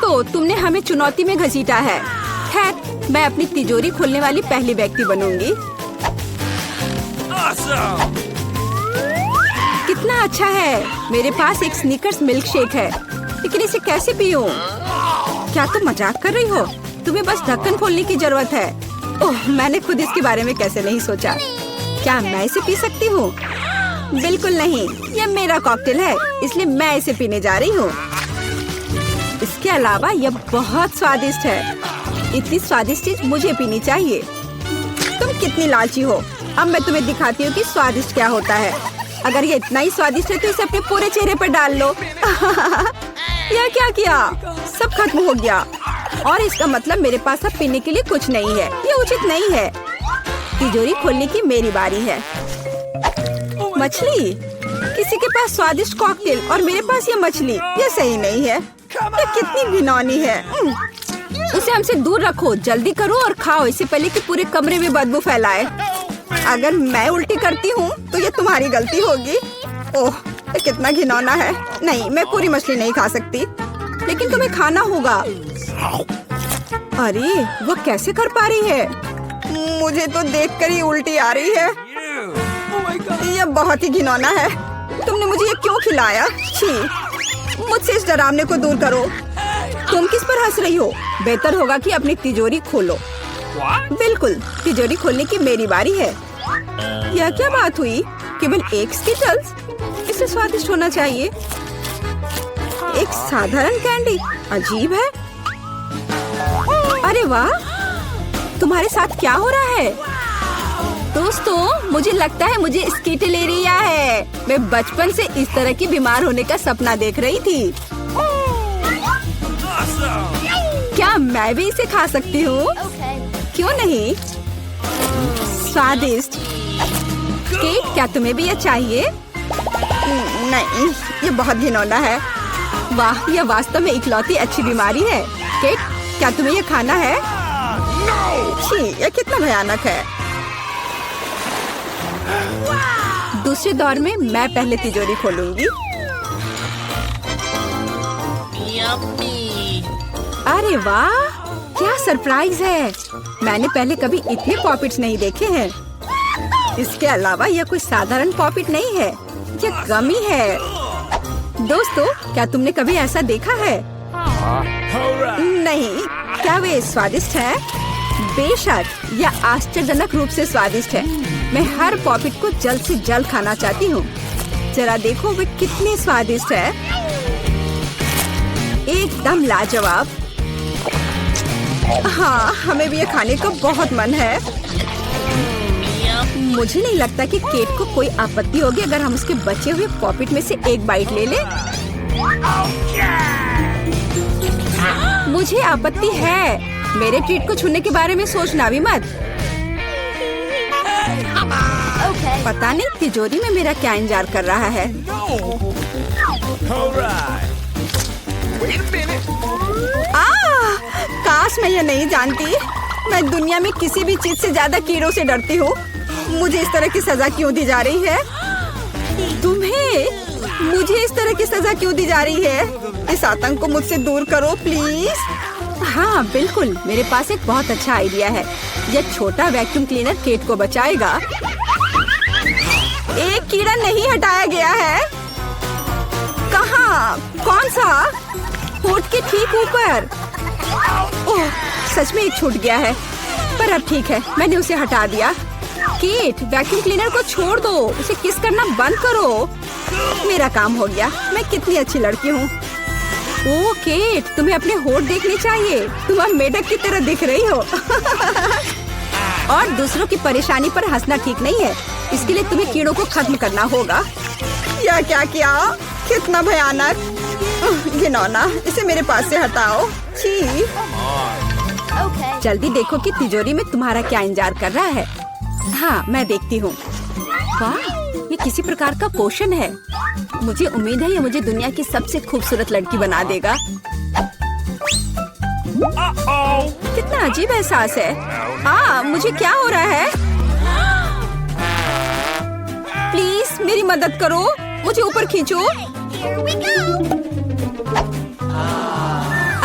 देखो, तुमने हमें चुनौती में घसीटा है। खैर, मैं अपनी तिजोरी खोलने वाली पहली व्यक्ति बनूंगी। कितना अच्छा है। मेरे पास एक स्नीकर्स मिल्क शेक है, लेकिन इसे कैसे पीऊं? क्या तुम मजाक कर रही हो? तुम्हें बस ढक्कन खोलने की जरूरत है। ओह, मैंने खुद इसके बारे में कैसे नहीं सोचा। क्या मैं इसे पी सकती हूँ? बिल्कुल नहीं, यह मेरा कॉकटेल है, इसलिए मैं इसे पीने जा रही हूँ। इसके अलावा यह बहुत स्वादिष्ट है। इतनी स्वादिष्ट चीज मुझे पीनी चाहिए। तुम कितनी लालची हो। अब मैं तुम्हें दिखाती हूँ कि स्वादिष्ट क्या होता है। अगर ये इतना ही स्वादिष्ट है तो इसे अपने पूरे चेहरे पर डाल लो। यह क्या किया? सब खत्म हो गया। और इसका मतलब मेरे पास अब पीने के लिए कुछ नहीं है। ये उचित नहीं है। तिजोरी खोलने की मेरी बारी है। मछली? किसी के पास स्वादिष्ट कॉकटेल और मेरे पास ये मछली। ये सही नहीं है। ये कितनी घिनौनी है। उसे हमसे दूर रखो। जल्दी करो और खाओ, इससे पहले कि पूरे कमरे में बदबू फैलाए। अगर मैं उल्टी करती हूँ तो ये तुम्हारी गलती होगी। ओह, ये कितना घिनौना है। नहीं, मैं पूरी मछली नहीं खा सकती, लेकिन तुम्हें खाना होगा। अरे, वो कैसे कर पा रही है? मुझे तो देखकर ही उल्टी आ रही है। यह बहुत ही घिनौना है। तुमने मुझे ये क्यों खिलाया? छी, मुझसे इस डरावने को दूर करो। तुम किस पर हंस रही हो? बेहतर होगा कि अपनी तिजोरी खोलो। बिल्कुल, तिजोरी खोलने की मेरी बारी है। यह क्या बात हुई? केवल एक स्किटल्स? इसे स्वादिष्ट होना चाहिए। एक साधारण कैंडी? अजीब है। अरे वाह, तुम्हारे साथ क्या हो रहा है? दोस्तों, मुझे लगता है मुझे स्किटलेरिया है। मैं बचपन से इस तरह की बीमार होने का सपना देख रही थी। क्या मैं भी इसे खा सकती हूँ? क्यों नहीं? स्वादिष्ट। केट, क्या तुम्हें भी यह चाहिए? नहीं, ये बहुत घिनौना है। वाह, यह वास्तव में इकलौती अच्छी बीमारी है। केट, क्या तुम्हें यह खाना है? छी, यह कितना भयानक है। दूसरे दौर में मैं पहले तिजोरी खोलूंगी। अरे वाह, क्या सरप्राइज है। मैंने पहले कभी इतने पॉपिट्स नहीं देखे हैं। इसके अलावा यह कोई साधारण पॉपिट नहीं है, यह गमी है। दोस्तों, क्या तुमने कभी ऐसा देखा है? नहीं। क्या वे स्वादिष्ट है? बेशक, यह आश्चर्यजनक रूप से स्वादिष्ट है। मैं हर पॉपिट को जल्द से जल्द खाना चाहती हूँ। जरा देखो वे कितने स्वादिष्ट है। एकदम लाजवाब। हाँ, हमें भी ये खाने का बहुत मन है। मुझे नहीं लगता कि केट को कोई आपत्ति होगी अगर हम उसके बचे हुए पॉपिट में से एक बाइट ले लें। मुझे आपत्ति है। मेरे ट्रीट को छूने के बारे में सोचना भी मत। पता नहीं तिजोरी में मेरा क्या इंतजार कर रहा है। काश मैं ये नहीं जानती। मैं दुनिया में किसी भी चीज से ज्यादा कीड़ों से डरती हूँ। मुझे इस तरह की सजा क्यों दी जा रही है? तुम्हें मुझे इस तरह की सजा क्यों दी जा रही है? इस आतंक को मुझसे दूर करो प्लीज। हाँ बिल्कुल, मेरे पास एक बहुत अच्छा आइडिया है। यह छोटा वैक्यूम क्लीनर केट को बचाएगा। एक कीड़ा नहीं हटाया गया है। कहाँ? कौन सा? होठ के ठीक ऊपर। ओह, सच में एक छूट गया है, पर अब ठीक है, मैंने उसे हटा दिया। केट, वैक्यूम क्लीनर को छोड़ दो, उसे किस करना बंद करो। मेरा काम हो गया। मैं कितनी अच्छी लड़की हूँ। ओह केट, तुम्हें अपने होठ देखने चाहिए। तुम अब मेढक की तरह दिख रही हो। और दूसरों की परेशानी पर हंसना ठीक नहीं है। इसके लिए तुम्हें कीड़ों को खत्म करना होगा। यह क्या किया? कितना भयानक, घिनौना। इसे मेरे पास से हटाओ। छी। जल्दी देखो कि तिजोरी में तुम्हारा क्या इंतजार कर रहा है। हाँ, मैं देखती हूँ। वाह, ये किसी प्रकार का पोषण है। मुझे उम्मीद है ये मुझे दुनिया की सबसे खूबसूरत लड़की बना देगा। कितना अजीब एहसास है। मुझे क्या हो रहा है? प्लीज मेरी मदद करो, मुझे ऊपर खींचो।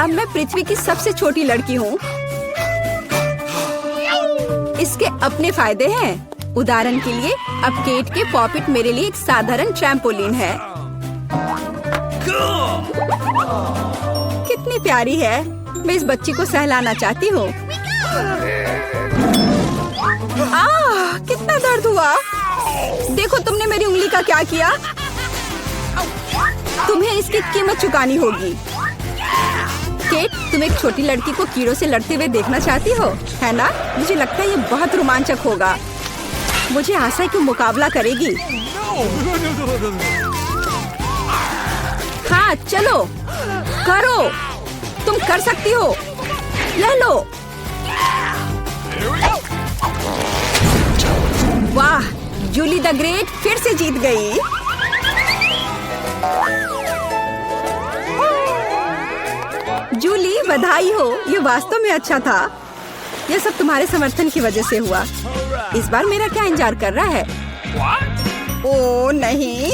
अब मैं पृथ्वी की सबसे छोटी लड़की हूँ। इसके अपने फायदे हैं। उदाहरण के लिए अब केट के पॉपिट मेरे लिए एक साधारण ट्रैम्पोलिन है। कितनी प्यारी है। मैं इस बच्ची को सहलाना चाहती हूँ। कितना दर्द हुआ। देखो तुमने मेरी उंगली का क्या किया। तुम्हें इसकी कीमत चुकानी होगी। केट, तुम एक छोटी लड़की को कीड़ों से लड़ते हुए देखना चाहती हो, है ना? मुझे लगता है ये बहुत रोमांचक होगा। मुझे आशा है कि मुकाबला करेगी। हाँ चलो करो, तुम कर सकती हो। ले लो। वाह, जूली द ग्रेट फिर से जीत गई। जूली बधाई हो, ये वास्तव में अच्छा था। यह सब तुम्हारे समर्थन की वजह से हुआ। इस बार मेरा क्या इंतजार कर रहा है? ओ नहीं,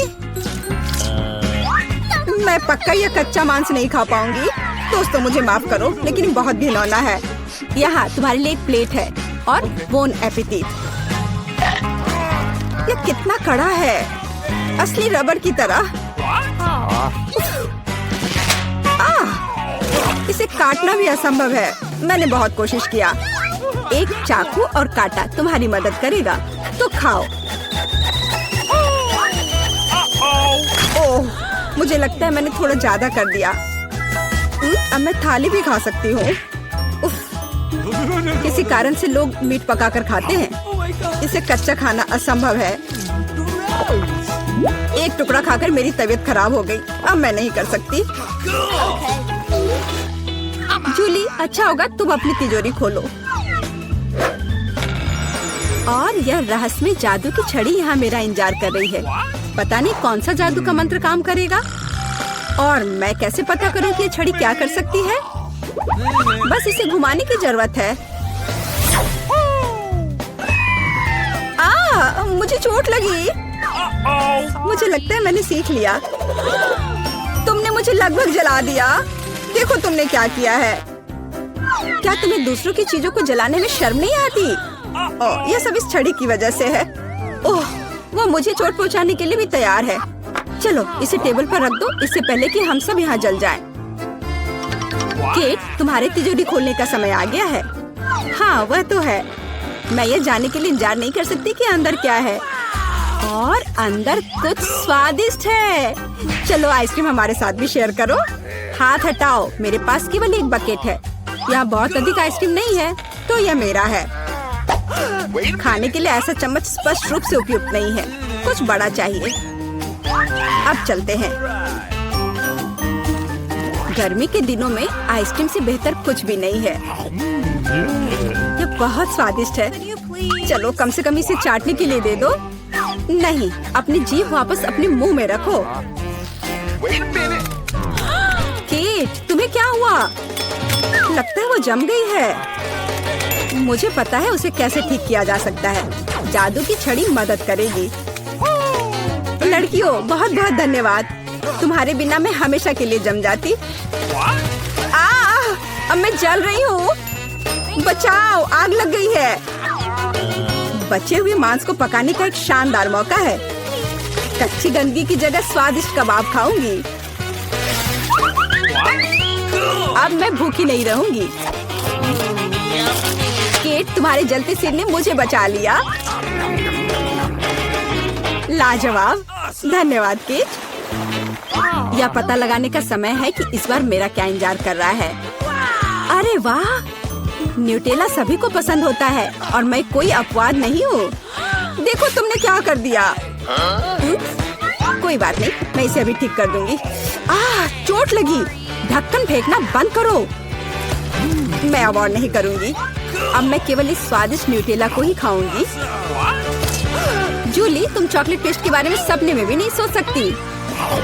मैं पक्का यह कच्चा मांस नहीं खा पाऊंगी। दोस्तों मुझे माफ करो, लेकिन ये बहुत घिनौना है। यहाँ तुम्हारे लिए एक प्लेट है और बोन एपेटिट। यह कितना कड़ा है, असली रबड़ की तरह। इसे काटना भी असंभव है। मैंने बहुत कोशिश किया। एक चाकू और कांटा तुम्हारी मदद करेगा, तो खाओ। ओह, मुझे लगता है मैंने थोड़ा ज्यादा कर दिया। अब मैं थाली भी खा सकती हूँ। किसी कारण से लोग मीट पकाकर खाते हैं। इसे कच्चा खाना असंभव है। एक टुकड़ा खाकर मेरी तबीयत खराब हो गई। अब मैं नहीं कर सकती। जूली, अच्छा होगा तुम अपनी तिजोरी खोलो। और यह रहस्यमय जादू की छड़ी यहाँ मेरा इंतजार कर रही है। पता नहीं कौन सा जादू का मंत्र काम करेगा। और मैं कैसे पता करूँ कि ये छड़ी क्या कर सकती है? बस इसे घुमाने की जरूरत है। मुझे चोट लगी। मुझे लगता है मैंने सीख लिया। तुमने मुझे लगभग जला दिया। देखो तुमने क्या किया है। क्या तुम्हें दूसरों की चीजों को जलाने में शर्म नहीं आती? यह सब इस छड़ी की वजह से है। ओह, वो मुझे चोट पहुंचाने के लिए भी तैयार है। चलो इसे टेबल पर रख दो, इससे पहले कि हम सब यहाँ जल जाएं। केट, तुम्हारे तिजोरी खोलने का समय आ गया है। हाँ वह तो है। मैं ये जानने के लिए इंतजार नहीं कर सकती कि अंदर क्या है। और अंदर कुछ स्वादिष्ट है। चलो आइसक्रीम हमारे साथ भी शेयर करो। हाथ हटाओ, मेरे पास केवल एक बकेट है। यहाँ बहुत अधिक आइसक्रीम नहीं है, तो यह मेरा है। खाने के लिए ऐसा चम्मच स्पष्ट रूप से उपयुक्त नहीं है। कुछ बड़ा चाहिए। अब चलते हैं। गर्मी के दिनों में आइसक्रीम से बेहतर कुछ भी नहीं है। यह बहुत स्वादिष्ट है। चलो कम से कम इसे चाटने के लिए दे दो। नहीं, अपनी जीभ वापस अपने मुंह में रखो। केट, तुम्हें क्या हुआ? लगता है वो जम गई है। मुझे पता है उसे कैसे ठीक किया जा सकता है। जादू की छड़ी मदद करेगी। लड़कियों, बहुत बहुत धन्यवाद। तुम्हारे बिना मैं हमेशा के लिए जम जाती। अब मैं जल रही हूँ। बचाओ, आग लग गई है। बचे हुए मांस को पकाने का एक शानदार मौका है। कच्ची गंदगी की जगह स्वादिष्ट कबाब खाऊंगी। अब मैं भूखी नहीं रहूंगी। केट, तुम्हारे जलते सिर ने मुझे बचा लिया। लाजवाब, धन्यवाद केट। यह पता लगाने का समय है कि इस बार मेरा क्या इंतजार कर रहा है। अरे वाह, न्यूटेला सभी को पसंद होता है और मैं कोई अपवाद नहीं हूँ। देखो तुमने क्या कर दिया। कोई बात नहीं, मैं इसे अभी ठीक कर दूंगी। चोट लगी। ढक्कन फेंकना बंद करो। मैं अब और नहीं करूंगी। अब मैं केवल इस स्वादिष्ट न्यूटेला को ही खाऊंगी। जूली, तुम चॉकलेट पेस्ट के बारे में सपने में भी नहीं सोच सकती।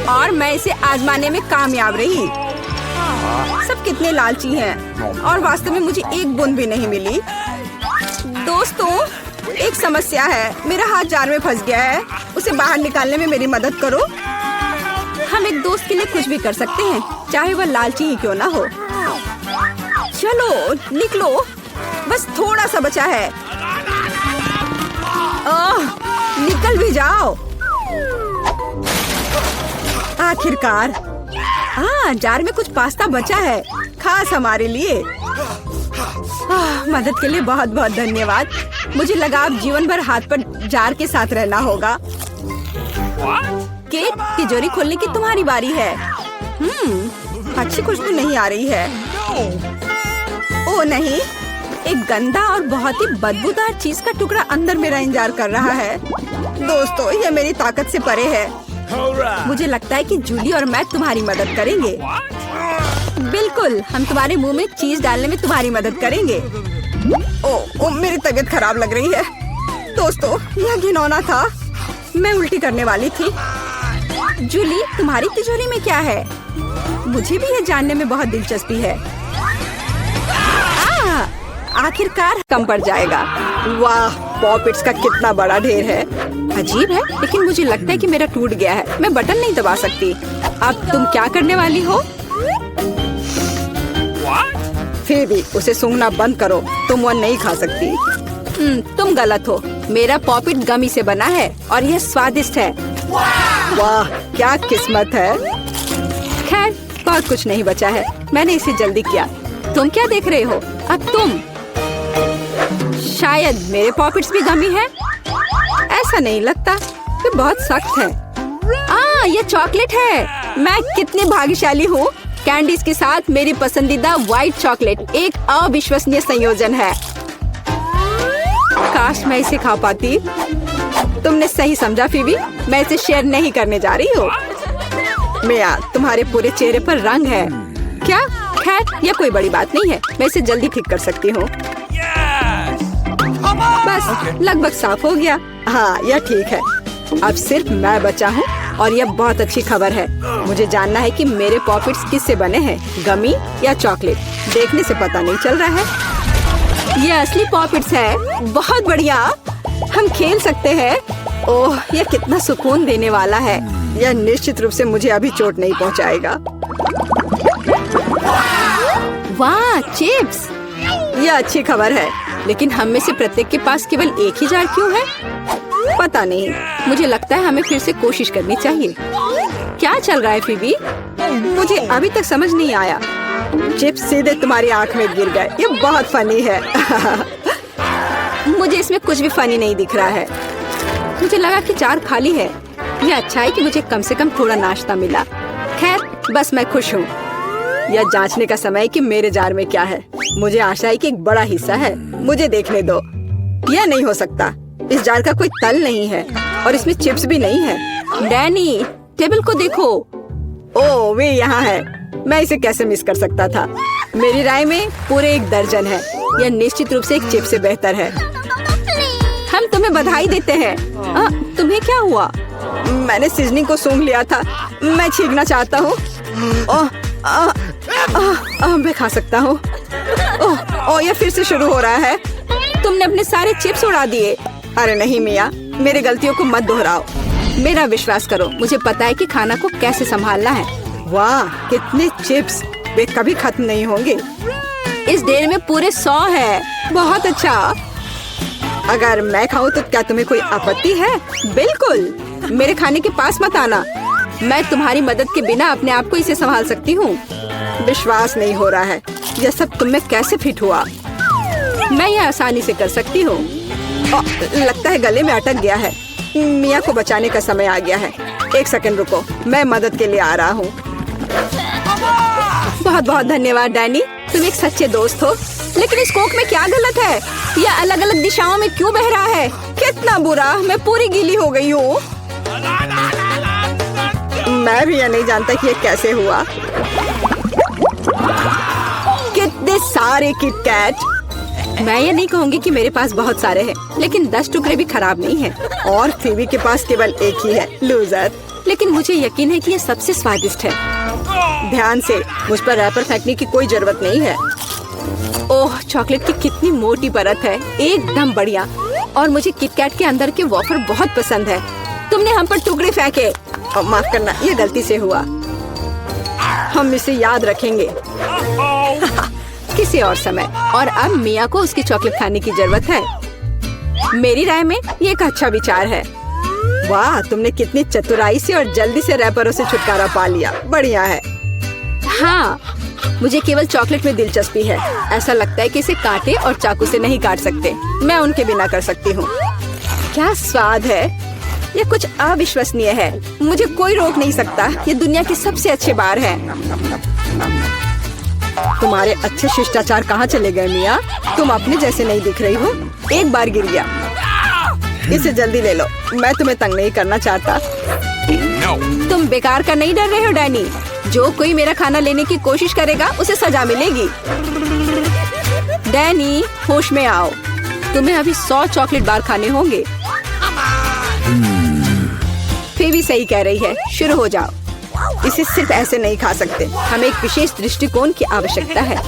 और मैं इसे आजमाने में कामयाब रही। सब कितने लालची हैं और वास्तव में मुझे एक बूंद भी नहीं मिली। दोस्तों, एक समस्या है। मेरा हाथ जार में फंस गया है। उसे बाहर निकालने में मेरी मदद करो। हम एक दोस्त के लिए कुछ भी कर सकते हैं, चाहे वह लालची ही क्यों ना हो। चलो निकलो, बस थोड़ा सा बचा है। निकल भी जाओ। आखिरकार। जार में कुछ पास्ता बचा है, खास हमारे लिए। मदद के लिए बहुत बहुत धन्यवाद। मुझे लगा अब जीवन भर हाथ पर जार के साथ रहना होगा। केक, तिजोरी खोलने की तुम्हारी बारी है। अच्छी खुशबू नहीं आ रही है। ओ नहीं, एक गंदा और बहुत ही बदबूदार चीज का टुकड़ा अंदर मेरा इंतजार कर रहा है। दोस्तों, ये मेरी ताकत से परे है। मुझे लगता है कि जूली और मैं तुम्हारी मदद करेंगे। बिल्कुल, हम तुम्हारे मुंह में चीज डालने में तुम्हारी मदद करेंगे। ओ, मेरी तबीयत खराब लग रही है। दोस्तों, यह घिनौना था। मैं उल्टी करने वाली थी। जूली, तुम्हारी तिजोरी में क्या है? मुझे भी यह जानने में बहुत दिलचस्पी है। आखिरकार कम पड़ जाएगा। वाह, पॉपिट्स का कितना बड़ा ढेर है। अजीब है, लेकिन मुझे लगता है कि मेरा टूट गया है। मैं बटन नहीं दबा सकती। अब तुम क्या करने वाली हो? फिर भी उसे सूंघना बंद करो। तुम वो नहीं खा सकती। तुम गलत हो। मेरा पॉपिट गमी से बना है और यह स्वादिष्ट है। वाह, क्या किस्मत है। खैर, बहुत कुछ नहीं बचा है। मैंने इसे जल्दी किया। तुम क्या देख रहे हो? अब तुम। शायद मेरे पॉकेट्स भी गमी है। ऐसा नहीं लगता, ये बहुत सख्त है। ये चॉकलेट है। मैं कितनी भाग्यशाली हूँ। कैंडीज के साथ मेरी पसंदीदा व्हाइट चॉकलेट एक अविश्वसनीय संयोजन है। काश मैं इसे खा पाती। तुमने सही समझा फीबी, मैं इसे शेयर नहीं करने जा रही हूँ। मिया, तुम्हारे पूरे चेहरे पर रंग है। क्या? खैर, यह कोई बड़ी बात नहीं है। मैं इसे जल्दी ठीक कर सकती हूँ। बस लगभग साफ हो गया। हाँ, यह ठीक है। अब सिर्फ मैं बचा हूँ और यह बहुत अच्छी खबर है। मुझे जानना है कि मेरे पॉकेट्स किससे बने हैं, गमी या चॉकलेट। देखने से पता नहीं चल रहा है। ये असली पॉकेट्स है। बहुत बढ़िया, हम खेल सकते हैं। ओह, यह कितना सुकून देने वाला है। यह निश्चित रूप से मुझे अभी चोट नहीं पहुँचाएगा। वाह, चिप्स। यह अच्छी खबर है, लेकिन हम में से प्रत्येक के पास केवल एक ही जार क्यों है? पता नहीं। मुझे लगता है हमें फिर से कोशिश करनी चाहिए। क्या चल रहा है फीबी? मुझे अभी तक समझ नहीं आया। चिप्स सीधे तुम्हारी आंख में गिर गए। ये बहुत फनी है। मुझे इसमें कुछ भी फनी नहीं दिख रहा है। मुझे लगा कि जार खाली है। यह अच्छा है कि मुझे कम से कम थोड़ा नाश्ता मिला। खैर, बस मैं खुश हूँ। यह जांचने का समय है कि मेरे जार में क्या है। मुझे आशा है कि एक बड़ा हिस्सा है। मुझे देखने दो। यह नहीं हो सकता। इस जार का कोई तल नहीं है और इसमें चिप्स भी नहीं है। डैनी, टेबल को देखो। ओह, वे यहाँ है। मैं इसे कैसे मिस कर सकता था? मेरी राय में पूरे 1 दर्जन है। यह निश्चित रूप से एक चिप्स से बेहतर है। हम तुम्हें बधाई देते हैं। तुम्हें क्या हुआ? मैंने सीजनिंग को सूंघ लिया था। मैं छींकना चाहता हूँ। मैं खा सकता हूँ। ओह, यह फिर से शुरू हो रहा है। तुमने अपने सारे चिप्स उड़ा दिए। अरे नहीं मिया, मेरी गलतियों को मत दोहराओ। मेरा विश्वास करो, मुझे पता है कि खाना को कैसे संभालना है। वाह, कितने चिप्स। वे कभी खत्म नहीं होंगे। इस ढेर में पूरे 100 है। बहुत अच्छा। अगर मैं खाऊं तो क्या तुम्हें कोई आपत्ति है? बिल्कुल, मेरे खाने के पास मत आना। मैं तुम्हारी मदद के बिना अपने आप को इसे संभाल सकती हूँ। विश्वास नहीं हो रहा है। यह सब तुम में कैसे फिट हुआ? मैं यह आसानी से कर सकती हूँ। लगता है गले में अटक गया है। मिया को बचाने का समय आ गया है। 1 सेकंड रुको, मैं मदद के लिए आ रहा हूँ। बहुत बहुत धन्यवाद डैनी, तुम एक सच्चे दोस्त हो। लेकिन इस कोक में क्या गलत है? यह अलग अलग दिशाओं में क्यों बह रहा है? कितना बुरा, मैं पूरी गीली हो गई हूँ। मैं भी यह नहीं जानता कि यह कैसे हुआ। कितने सारे किटकैट। मैं ये नहीं कहूँगी कि मेरे पास बहुत सारे हैं, लेकिन 10 टुकड़े भी खराब नहीं हैं। और फीबी के पास केवल एक ही है। लूजर। लेकिन मुझे यकीन है कि ये सबसे स्वादिष्ट है। ध्यान से, मुझ पर रैपर फेंकने की कोई जरूरत नहीं है। ओह, चॉकलेट की कितनी मोटी परत है। एकदम बढ़िया। और मुझे किटकैट के अंदर के वॉफर बहुत पसंद है। तुमने हम पर टुकड़े फेंके। माफ करना, ये गलती से हुआ। हम इसे याद रखेंगे। किसी और समय। और अब मिया को उसकी चॉकलेट खाने की जरूरत है। मेरी राय में ये एक अच्छा विचार है। वाह, तुमने कितनी चतुराई से और जल्दी से रैपरों से छुटकारा पा लिया। बढ़िया है। हाँ, मुझे केवल चॉकलेट में दिलचस्पी है। ऐसा लगता है कि इसे कांटे और चाकू से नहीं काट सकते। मैं उनके बिना कर सकती हूँ। क्या स्वाद है, ये कुछ अविश्वसनीय है। मुझे कोई रोक नहीं सकता। ये दुनिया के सबसे अच्छे बार हैं। तुम्हारे अच्छे शिष्टाचार कहाँ चले गए मिया? तुम अपने जैसे नहीं दिख रही हो। एक बार गिर गया। इसे जल्दी ले लो, मैं तुम्हें तंग नहीं करना चाहता। तुम बेकार का नहीं डर रहे हो डैनी? जो कोई मेरा खाना लेने की कोशिश करेगा उसे सजा मिलेगी। डैनी, होश में आओ। तुम्हें अभी 100 चॉकलेट बार खाने होंगे। फेवी सही कह रही है, शुरू हो जाओ। इसे सिर्फ ऐसे नहीं खा सकते। हमें एक विशेष दृष्टिकोण की आवश्यकता है।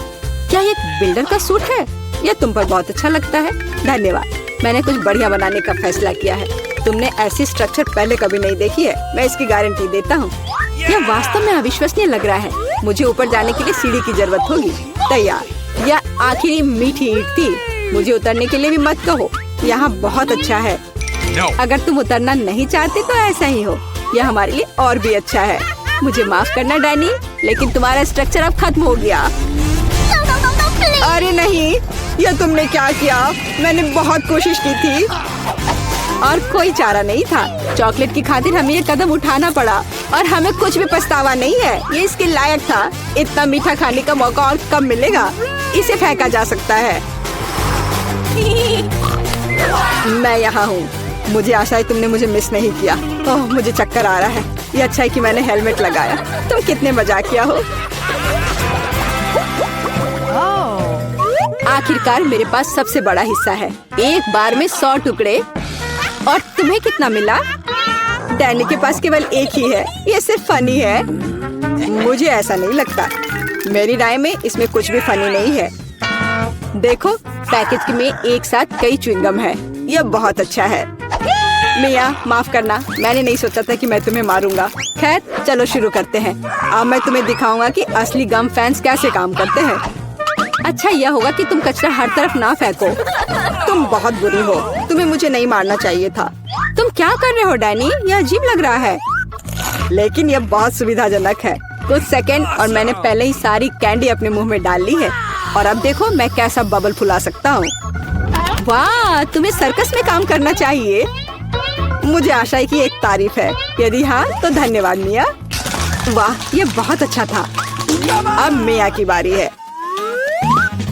क्या ये एक बिल्डर का सूट है? यह तुम पर बहुत अच्छा लगता है। धन्यवाद। मैंने कुछ बढ़िया बनाने का फैसला किया है। तुमने ऐसी स्ट्रक्चर पहले कभी नहीं देखी है। मैं इसकी गारंटी देता हूँ। यह वास्तव में अविश्वसनीय लग रहा है। मुझे ऊपर जाने के लिए सीढ़ी की जरूरत होगी। तैयार। यह आखिरी मीठी ईंट थी। मुझे उतरने के लिए भी मत कहो। यहाँ बहुत अच्छा है। अगर तुम उतरना नहीं चाहते तो ऐसा ही हो। यह हमारे लिए और भी अच्छा है। मुझे माफ करना डैनी, लेकिन तुम्हारा स्ट्रक्चर अब खत्म हो गया। अरे नहीं, यह तुमने क्या किया? मैंने बहुत कोशिश की थी और कोई चारा नहीं था। चॉकलेट की खातिर हमें ये कदम उठाना पड़ा और हमें कुछ भी पछतावा नहीं है। ये इसके लायक था। इतना मीठा खाने का मौका और कब मिलेगा? इसे फेंका जा सकता है। मैं यहाँ हूँ। मुझे आशा है तुमने मुझे मिस नहीं किया। ओह, मुझे चक्कर आ रहा है। ये अच्छा है कि मैंने हेलमेट लगाया। तुम कितने मजाकिया हो। आखिरकार मेरे पास सबसे बड़ा हिस्सा है। एक बार में 100 टुकड़े। और तुम्हें कितना मिला? डैनी के पास केवल एक ही है। ये सिर्फ फनी है। मुझे ऐसा नहीं लगता। मेरी राय में इसमें कुछ भी फनी नहीं है। देखो, पैकेज में एक साथ कई च्युइंगम है। यह बहुत अच्छा है। मिया, माफ करना। मैंने नहीं सोचा था कि मैं तुम्हें मारूंगा। खैर, चलो शुरू करते हैं। अब मैं तुम्हें दिखाऊंगा कि असली गम फैंस कैसे काम करते हैं। अच्छा यह होगा कि तुम कचरा हर तरफ ना फेंको। तुम बहुत बुरी हो। तुम्हें मुझे नहीं मारना चाहिए था। तुम क्या कर रहे हो डैनी? यह अजीब लग रहा है। लेकिन यह बहुत सुविधाजनक है। कुछ सेकंड और मैंने पहले ही सारी कैंडी अपने मुंह में डाल ली है। और अब देखो मैं कैसा बबल फुला सकता हूँ। वाह, तुम्हें सर्कस में काम करना चाहिए। मुझे आशा है कि एक तारीफ है। यदि हाँ तो धन्यवाद मिया। वाह, ये बहुत अच्छा था। अब मिया की बारी है।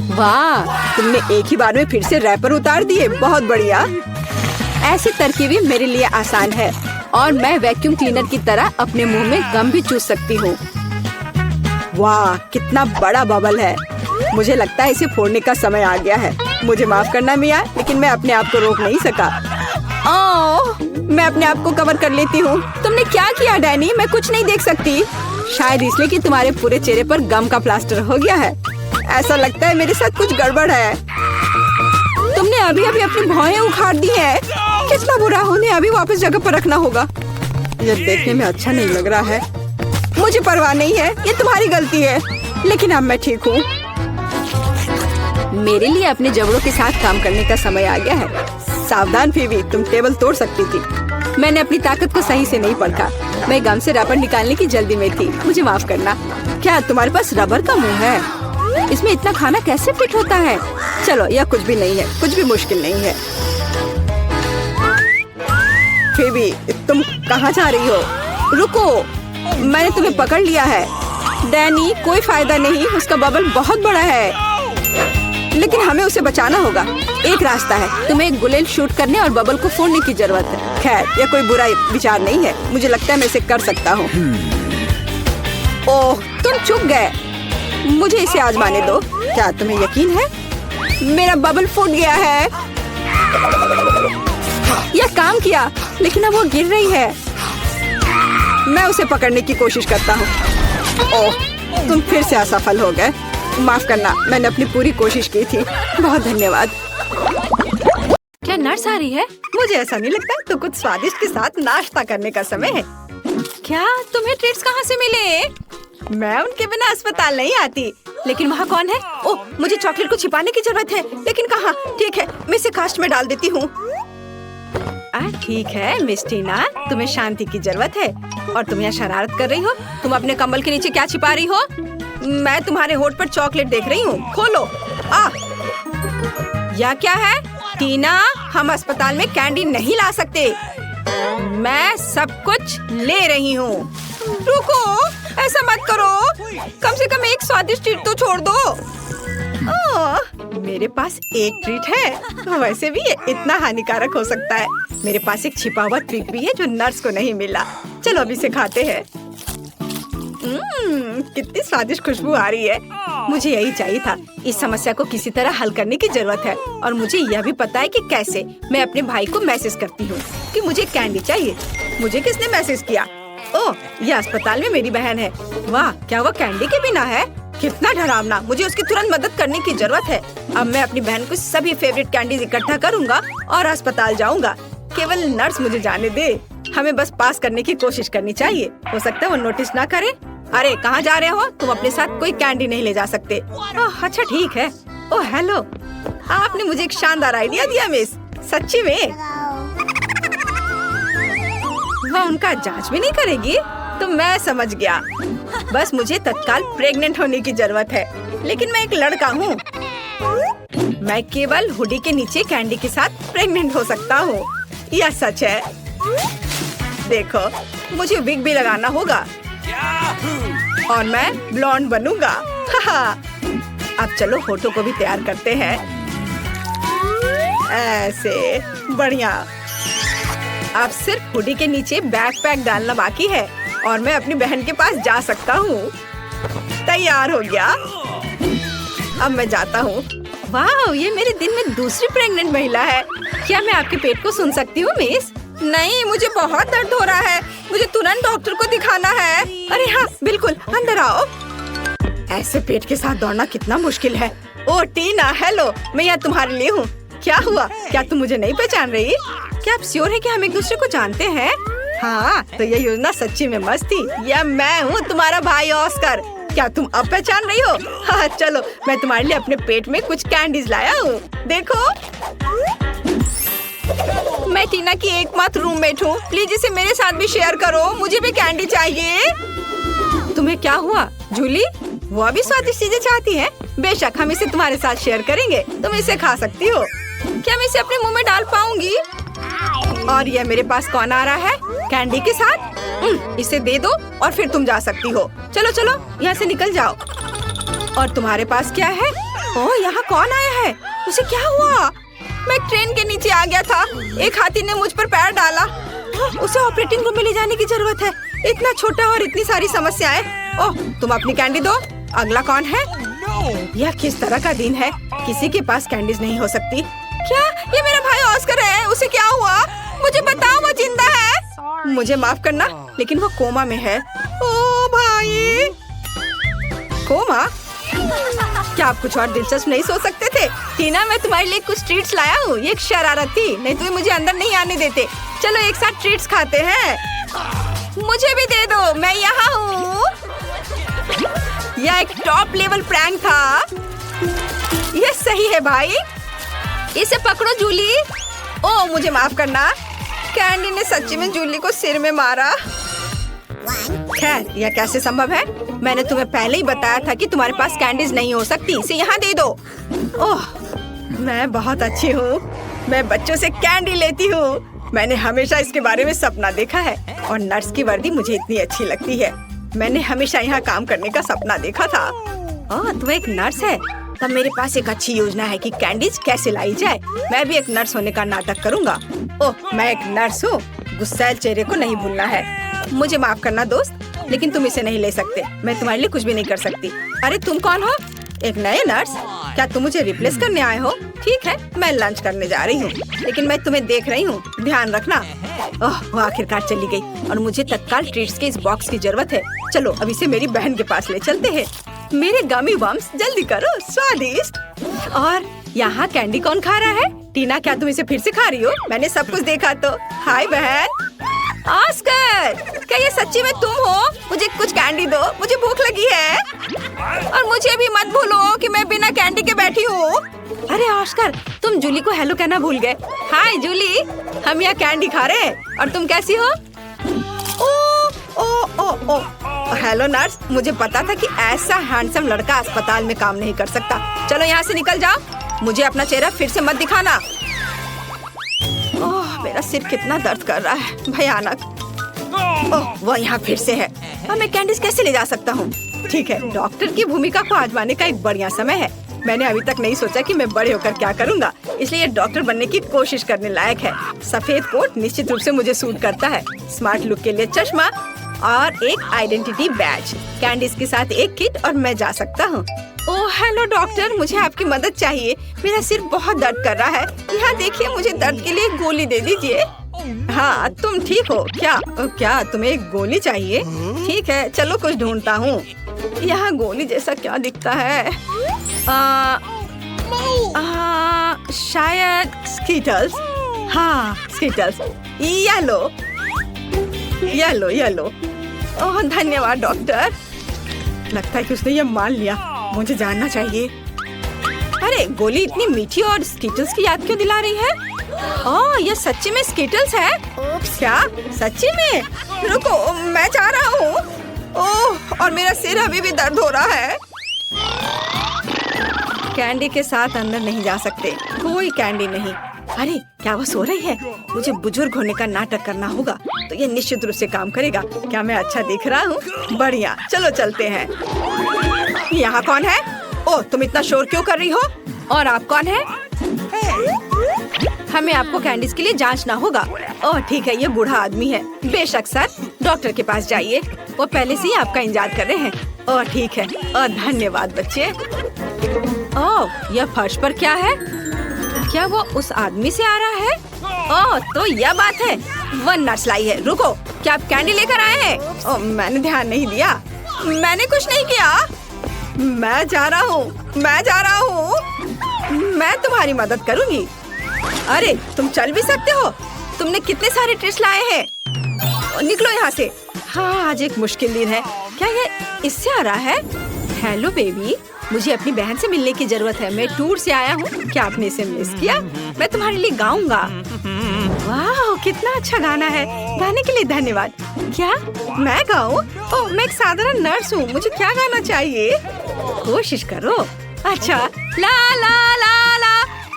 वाह, तुमने एक ही बार में फिर से रैपर उतार दिए। बहुत बढ़िया। ऐसी तरकीबें मेरे लिए आसान है और मैं वैक्यूम क्लीनर की तरह अपने मुंह में गम भी चूस सकती हूँ। वाह, कितना बड़ा बबल है। मुझे लगता है इसे फोड़ने का समय आ गया है। मुझे माफ करना मिया, लेकिन मैं अपने आप को रोक नहीं सका। ओह, मैं अपने आप को कवर कर लेती हूँ। तुमने क्या किया डैनी? मैं कुछ नहीं देख सकती। शायद इसलिए कि तुम्हारे पूरे चेहरे पर गम का प्लास्टर हो गया है। ऐसा लगता है मेरे साथ कुछ गड़बड़ है। तुमने अभी अभी अपनी भौहें उखाड़ दी है। कितना बुरा। उन्हें अभी वापस जगह पर रखना होगा। यह देखने में अच्छा नहीं लग रहा है। मुझे परवाह नहीं है, ये तुम्हारी गलती है। लेकिन अब मैं ठीक हूँ। मेरे लिए अपने जबड़ों के साथ काम करने का समय आ गया है। सावधान फेवी, तुम टेबल तोड़ सकती थी। मैंने अपनी ताकत को सही से नहीं परखा। मैं गम से रबर निकालने की जल्दी में थी। मुझे माफ करना। क्या तुम्हारे पास रबर का मुंह है? इसमें इतना खाना कैसे फिट होता है? चलो, यह कुछ भी नहीं है। कुछ भी मुश्किल नहीं है। फेवी, तुम कहाँ जा रही हो? रुको, मैंने तुम्हें पकड़ लिया है। डैनी, कोई फायदा नहीं। उसका बबल बहुत बड़ा है, लेकिन हमें उसे बचाना होगा। एक रास्ता है। तुम्हें एक गुलेल शूट करने और बबल को फोड़ने की जरूरत है। खैर, यह कोई बुरा विचार नहीं है। मुझे लगता है मैं इसे कर सकता हूँ। ओह, तुम चुप गए। मुझे इसे आजमाने दो। क्या तुम्हें यकीन है? मेरा बबल फूट गया है। यह काम किया, लेकिन अब वो गिर रही है। मैं उसे पकड़ने की कोशिश करता हूँ। ओह, तुम फिर से असफल हो गए। माफ करना, मैंने अपनी पूरी कोशिश की थी। बहुत धन्यवाद। क्या नर्स आ रही है? मुझे ऐसा नहीं लगता। तो कुछ स्वादिष्ट के साथ नाश्ता करने का समय है। क्या तुम्हें ट्रीट्स कहाँ से मिले? मैं उनके बिना अस्पताल नहीं आती। लेकिन वहाँ कौन है? ओह, मुझे चॉकलेट को छिपाने की जरूरत है, लेकिन कहाँ? ठीक है, मैं इसे कास्ट में डाल देती हूँ। ठीक है मिस टीना, तुम्हें शांति की जरूरत है और तुम यहाँ शरारत कर रही हो। तुम अपने कंबल के नीचे क्या छिपा रही हो? मैं तुम्हारे होठ पर चॉकलेट देख रही हूँ, खोलो। यह क्या है? टीना, हम अस्पताल में कैंडी नहीं ला सकते। मैं सब कुछ ले रही हूँ। रुको, ऐसा मत करो, कम से कम एक स्वादिष्ट ट्रीट तो छोड़ दो। मेरे पास एक ट्रीट है, वैसे भी ये इतना हानिकारक हो सकता है। मेरे पास एक छिपा हुआ ट्रीट भी है जो नर्स को नहीं मिला। चलो अभी से खाते हैं। कितनी स्वादिष्ट खुशबू आ रही है। मुझे यही चाहिए था। इस समस्या को किसी तरह हल करने की जरूरत है और मुझे यह भी पता है कि कैसे। मैं अपने भाई को मैसेज करती हूँ कि मुझे कैंडी चाहिए। मुझे किसने मैसेज किया? ओह, यह अस्पताल में मेरी बहन है। वाह, क्या वो कैंडी के बिना है? कितना डरावना। मुझे उसकी तुरंत मदद करने की जरूरत है। अब मैं अपनी बहन को सभी फेवरेट कैंडीज इकट्ठा करूँगा और अस्पताल जाऊँगा। केवल नर्स मुझे जाने दे। हमें बस पास करने की कोशिश करनी चाहिए। हो सकता है वो नोटिस ना करे। अरे कहाँ जा रहे हो? तुम अपने साथ कोई कैंडी नहीं ले जा सकते। अच्छा ठीक है। ओह हेलो, आपने मुझे एक शानदार आइडिया दिया मिस। सच्ची में? वह उनका जांच भी नहीं करेगी? तो मैं समझ गया। बस मुझे तत्काल प्रेग्नेंट होने की जरूरत है। लेकिन मैं एक लड़का हूँ। मैं केवल हुडी के नीचे कैंडी के साथ प्रेग्नेंट हो सकता हूँ। यह सच है। देखो, मुझे विग भी लगाना होगा और मैं ब्लॉन्ड बनूंगा। अब चलो होठों को भी तैयार करते हैं। ऐसे बढ़िया। अब सिर्फ हुडी के नीचे बैकपैक डालना बाकी है और मैं अपनी बहन के पास जा सकता हूँ। तैयार हो गया। अब मैं जाता हूँ। वाह, ये मेरे दिन में दूसरी प्रेग्नेंट महिला है। क्या मैं आपके पेट को सुन सकती हूँ मिस? नहीं, मुझे बहुत दर्द हो रहा है। मुझे तुरंत डॉक्टर को दिखाना है। अरे हाँ बिल्कुल, अंदर आओ। ऐसे पेट के साथ दौड़ना कितना मुश्किल है। ओह टीना, हेलो, मैं यहाँ तुम्हारे लिए हूँ। क्या हुआ? क्या तुम मुझे नहीं पहचान रही? क्या आप श्योर है कि हम एक दूसरे को जानते हैं? हाँ, तो ये योजना सच्ची में मस्त थी। यह मैं हूँ, तुम्हारा भाई ऑस्कर। क्या तुम अब पहचान रही हो? हाँ चलो, मैं तुम्हारे लिए अपने पेट में कुछ कैंडीज लाया हूँ। देखो, मैं टीना की एकमात्र रूममेट हूँ। प्लीज इसे मेरे साथ भी शेयर करो। मुझे भी कैंडी चाहिए। तुम्हें क्या हुआ जूली? वो भी स्वादिष्ट चीजें चाहती है। बेशक, हम इसे तुम्हारे साथ शेयर करेंगे। तुम इसे खा सकती हो। क्या मैं इसे अपने मुंह में डाल पाऊंगी? और यह मेरे पास कौन आ रहा है? कैंडी के साथ। इसे दे दो और फिर तुम जा सकती हो। चलो चलो, यहाँ से निकल जाओ। और तुम्हारे पास क्या है? ओह, यहाँ कौन आया है? उसे क्या हुआ? मैं ट्रेन के नीचे आ गया था। एक हाथी ने मुझ पर पैर डाला। उसे ऑपरेटिंग रूम में ले जाने की जरूरत है। इतना छोटा और इतनी सारी समस्याएं। ओह, तुम अपनी कैंडी दो। अगला कौन है? यह किस तरह का दिन है? किसी के पास कैंडीज नहीं हो सकती। क्या ये मेरा भाई ऑस्कर है? उसे क्या हुआ? मुझे बताओ, वो जिंदा है? मुझे माफ करना, लेकिन वो कोमा में है। ओ भाई, कोमा? क्या आप कुछ और दिलचस्प नहीं सोच सकते थे? टीना, मैं तुम्हारे लिए कुछ ट्रीट्स लाया हूँ। ये एक शरारत थी, नहीं तो मुझे अंदर नहीं आने देते। चलो एक साथ ट्रीट्स खाते हैं। मुझे भी दे दो, मैं यहाँ हूँ। यह एक टॉप लेवल प्रैंक था। यह सही है भाई। इसे पकड़ो जूली। ओह, मुझे माफ करना। कैंडी ने सच्ची में जूली को सिर में मारा। खैर, यह कैसे संभव है? मैंने तुम्हें पहले ही बताया था कि तुम्हारे पास कैंडीज नहीं हो सकती। इसे यहाँ दे दो। ओह, मैं बहुत अच्छी हूँ। मैं बच्चों से कैंडी लेती हूँ। मैंने हमेशा इसके बारे में सपना देखा है और नर्स की वर्दी मुझे इतनी अच्छी लगती है। मैंने हमेशा यहाँ काम करने का सपना देखा था। ओह, तुम एक नर्स है? तब मेरे पास एक अच्छी योजना है कि कैंडीज कैसे लाई जाए। मैं भी एक नर्स होने का नाटक करूँगा। ओह, मैं एक नर्स हूँ। गुस्सैल चेहरे को नहीं भूलना है। मुझे माफ करना दोस्त, लेकिन तुम इसे नहीं ले सकते। मैं तुम्हारे लिए कुछ भी नहीं कर सकती। अरे तुम कौन हो? एक नए नर्स? क्या तुम मुझे रिप्लेस करने आए हो? ठीक है, मैं लंच करने जा रही हूँ, लेकिन मैं तुम्हें देख रही हूँ, ध्यान रखना। ओह, वो आखिरकार चली गई और मुझे तत्काल ट्रीट्स के इस बॉक्स की जरूरत है। चलो अब इसे मेरी बहन के पास ले चलते हैं। मेरे गमी बम्स, जल्दी करो, स्वादिष्ट। और यहाँ कैंडी कौन खा रहा है? टीना, क्या तुम इसे फिर से खा रही हो? मैंने सब कुछ देखा तो। हाय बहन। ऑस्कर, क्या ये सच्ची में तुम हो? मुझे कुछ कैंडी दो, मुझे भूख लगी है। और मुझे भी मत भूलो कि मैं बिना कैंडी के बैठी हूँ। अरे ऑस्कर, तुम जूली को हेलो कहना भूल गए। हाय जूली, हम यहाँ कैंडी खा रहे हैं और तुम कैसी हो? ओ हेलो नर्स, मुझे पता था कि ऐसा हैंडसम लड़का अस्पताल में काम नहीं कर सकता। चलो यहाँ से निकल जाओ, मुझे अपना चेहरा फिर से मत दिखाना। ओह, मेरा सिर कितना दर्द कर रहा है, भयानक। ओह, वो यहाँ फिर से है। अब मैं कैंडीज कैसे ले जा सकता हूँ? ठीक है, डॉक्टर की भूमिका को आजमाने का एक बढ़िया समय है। मैंने अभी तक नहीं सोचा कि मैं बड़े होकर क्या करूँगा, इसलिए डॉक्टर बनने की कोशिश करने लायक है। सफेद कोट निश्चित रूप से मुझे सूट करता है। स्मार्ट लुक के लिए चश्मा और एक आइडेंटिटी बैज, कैंडीज के साथ एक किट और मैं जा सकता हूँ। ओह हेलो डॉक्टर, मुझे आपकी मदद चाहिए। मेरा सिर बहुत दर्द कर रहा है। यहाँ देखिए, मुझे दर्द के लिए गोली दे दीजिए। हाँ, तुम ठीक हो क्या? क्या तुम्हें एक गोली चाहिए? ठीक है, चलो कुछ ढूंढता हूँ। यहाँ गोली जैसा क्या दिखता है? शायद स्कीटल्स। हाँ स्कीटल्स, येलो येलो येलो। ओह धन्यवाद डॉक्टर। लगता है कि उसने ये मान लिया, मुझे जानना चाहिए। अरे गोली इतनी मीठी और स्कीटल्स की याद क्यों दिला रही है? ओह ये सच्ची में स्कीटल्स है? क्या सच्ची में? रुको, मैं जा रहा हूँ। ओह और मेरा सिर अभी भी दर्द हो रहा है। कैंडी के साथ अंदर नहीं जा सकते, कोई कैंडी नहीं। अरे क्या वो सो रही है? मुझे बुजुर्ग होने का नाटक करना होगा, तो ये निश्चित रूप से काम करेगा। क्या मैं अच्छा दिख रहा हूँ? बढ़िया, चलो चलते हैं। यहाँ कौन है? ओह तुम इतना शोर क्यों कर रही हो? और आप कौन है? हमें आपको कैंडीज के लिए जांचना होगा। ओह ठीक है, ये बूढ़ा आदमी है। बेशक सर, डॉक्टर के पास जाइए, वो पहले से ही आपका इंतजार कर रहे हैं। ओह ठीक है, और धन्यवाद बच्चे। ओह यह फर्श पर क्या है? क्या वो उस आदमी से आ रहा है? ओह तो यह बात है, वह नर्स लाई है। रुको, क्या आप कैंडी लेकर आए हैं? ओह मैंने ध्यान नहीं दिया, मैंने कुछ नहीं किया। मैं जा रहा हूँ, मैं जा रहा हूँ। मैं तुम्हारी मदद करूँगी। अरे तुम चल भी सकते हो? तुमने कितने सारे ट्रिक्स लाए हैं? निकलो यहाँ से। हाँ आज एक मुश्किल दिन है। क्या ये इससे आ रहा है? हेलो बेबी, मुझे अपनी बहन से मिलने की जरूरत है। मैं टूर से आया हूँ। क्या आपने इसे मिस किया? मैं तुम्हारे लिए गाऊंगा। वाह कितना अच्छा गाना है, गाने के लिए धन्यवाद। क्या मैं गाऊं? ओह मैं एक साधारण नर्स हूँ, मुझे क्या गाना चाहिए? कोशिश करो। अच्छा ला ला ला ला।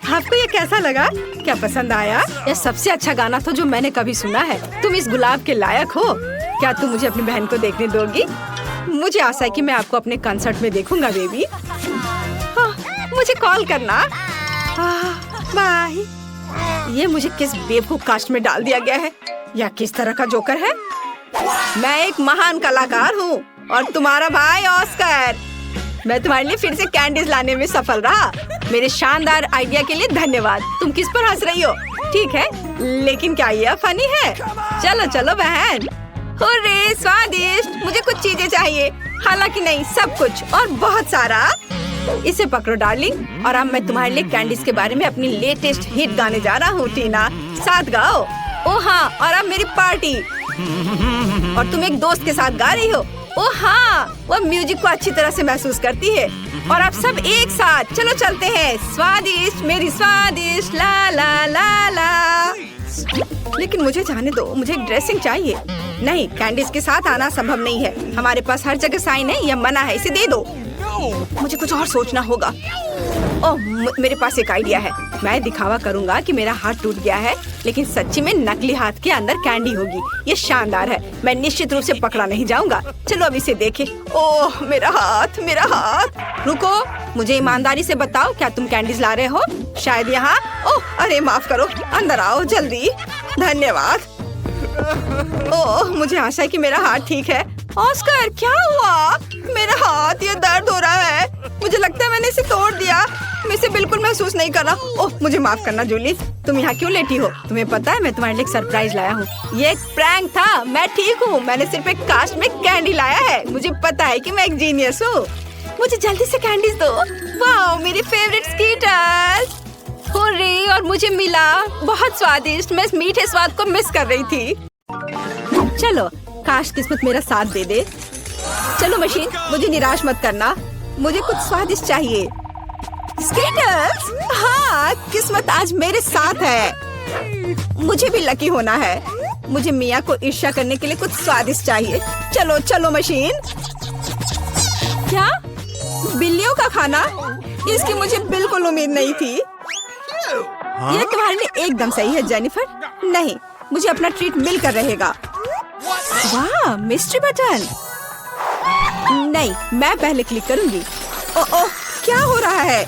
आपको ये कैसा लगा? क्या पसंद आया? यह सबसे अच्छा गाना था जो मैंने कभी सुना है। तुम इस गुलाब के लायक हो। क्या तुम मुझे अपनी बहन को देखने दोगी? मुझे आशा है कि मैं आपको अपने कंसर्ट में देखूंगा बेबी। हाँ, मुझे कॉल करना। बाय। ये मुझे किस बेवकूफ कास्ट में डाल दिया गया है? या किस तरह का जोकर है? मैं एक महान कलाकार हूँ और तुम्हारा भाई ऑस्कर। मैं तुम्हारे लिए फिर से कैंडीज लाने में सफल रहा। मेरे शानदार आइडिया के लिए धन्यवाद। तुम किस पर हंस रही हो? ठीक है, लेकिन क्या यह फनी है? चलो चलो बहन। हुर्रे, स्वादिष्ट। मुझे कुछ चीजें चाहिए, हालांकि नहीं, सब कुछ और बहुत सारा। इसे पकड़ो डार्लिंग, और अब मैं तुम्हारे लिए कैंडीज के बारे में अपनी लेटेस्ट हिट गाने जा रहा हूँ। टीना साथ गाओ। ओ हाँ, और अब मेरी पार्टी। और तुम एक दोस्त के साथ गा रही हो। ओ हाँ, वो म्यूजिक को अच्छी तरह से महसूस करती है। और आप सब एक साथ चलो चलते हैं। स्वादिष्ट मेरी स्वादिष्ट, ला ला ला ला। लेकिन मुझे जाने दो, मुझे एक ड्रेसिंग चाहिए। नहीं, कैंडीज के साथ आना संभव नहीं है। हमारे पास हर जगह साइन है, यह मना है, इसे दे दो। मुझे कुछ और सोचना होगा। ओह मेरे पास एक आइडिया है। मैं दिखावा करूंगा कि मेरा हाथ टूट गया है, लेकिन सच्ची में नकली हाथ के अंदर कैंडी होगी। ये शानदार है, मैं निश्चित रूप से पकड़ा नहीं जाऊंगा। चलो अब इसे देखें। ओह मेरा हाथ, मेरा हाथ। रुको, मुझे ईमानदारी से बताओ, क्या तुम कैंडीज ला रहे हो? शायद यहाँ। ओह अरे माफ करो, अंदर आओ जल्दी। धन्यवाद। ओह मुझे आशा है कि मेरा हाथ ठीक है। ऑस्कर क्या हुआ? मेरा हाथ, ये दर्द हो रहा है। मुझे लगता है मैंने इसे तोड़ दिया। मैं इसे बिल्कुल महसूस नहीं कर रहा। ओह मुझे माफ करना जूली, तुम यहाँ क्यों लेटी हो? तुम्हें पता है मैं तुम्हारे लिए एक सरप्राइज लाया हूँ। ये एक प्रैंक था। मैं ठीक हूँ, मैंने सिर्फ एक कास्ट में कैंडी लाया है। मुझे पता है कि मैं एक जीनियस हूँ। मुझे जल्दी से कैंडीज दो। वाह मेरी फेवरेट स्कीटर्स। हुर्रे, और मुझे मिला। बहुत स्वादिष्ट। मैं इस मीठे स्वाद को मिस कर रही थी। चलो, काश किस्मत मेरा साथ दे दे। चलो मशीन, मुझे निराश मत करना, मुझे कुछ स्वादिष्ट चाहिए। स्केटर्स, हाँ, किस्मत आज मेरे साथ है। मुझे भी लकी होना है। मुझे मिया को ईर्ष्या करने के लिए कुछ स्वादिष्ट चाहिए। चलो चलो मशीन। क्या? बिल्लियों का खाना? इसकी मुझे बिल्कुल उम्मीद नहीं थी। यह तुम्हारे लिए एकदम सही है जेनिफर। नहीं, मुझे अपना ट्रीट मिलकर रहेगा। वाह, मिस्ट्री बटन। नहीं, मैं पहले क्लिक करूंगी। ओह, क्या हो रहा है?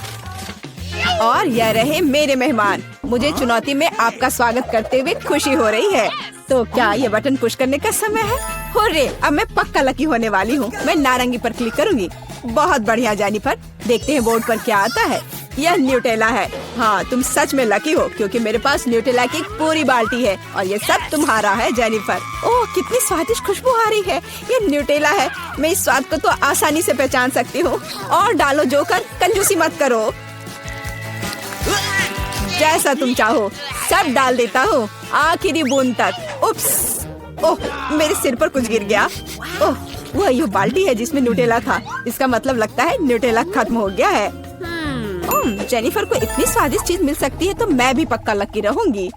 और यह रहे मेरे मेहमान। मुझे चुनौती में आपका स्वागत करते हुए खुशी हो रही है। तो क्या ये बटन पुश करने का समय है? हुर्रे, अब मैं पक्का लकी होने वाली हूँ। मैं नारंगी पर क्लिक करूंगी। बहुत बढ़िया जेनिफर, देखते हैं बोर्ड पर क्या आता है। यह न्यूटेला है। हाँ, तुम सच में लकी हो क्योंकि मेरे पास न्यूटेला की एक पूरी बाल्टी है और ये सब तुम्हारा है जेनिफर। ओह, कितनी स्वादिष्ट खुशबू आ रही है। ये न्यूटेला है। मैं इस स्वाद को तो आसानी से पहचान सकती हूँ। और डालो जोकर, कंजूसी मत करो। जैसा तुम चाहो, सब डाल देता हूँ, आखिरी बूंद तक। उप्स, ओह, मेरे सिर पर कुछ गिर गया। ओह, वह ये बाल्टी है जिसमें न्यूटेला था। इसका मतलब लगता है न्यूटेला खत्म हो गया है। जेनिफर को इतनी स्वादिष्ट चीज मिल सकती है तो मैं भी पक्का लकी रहूंगी।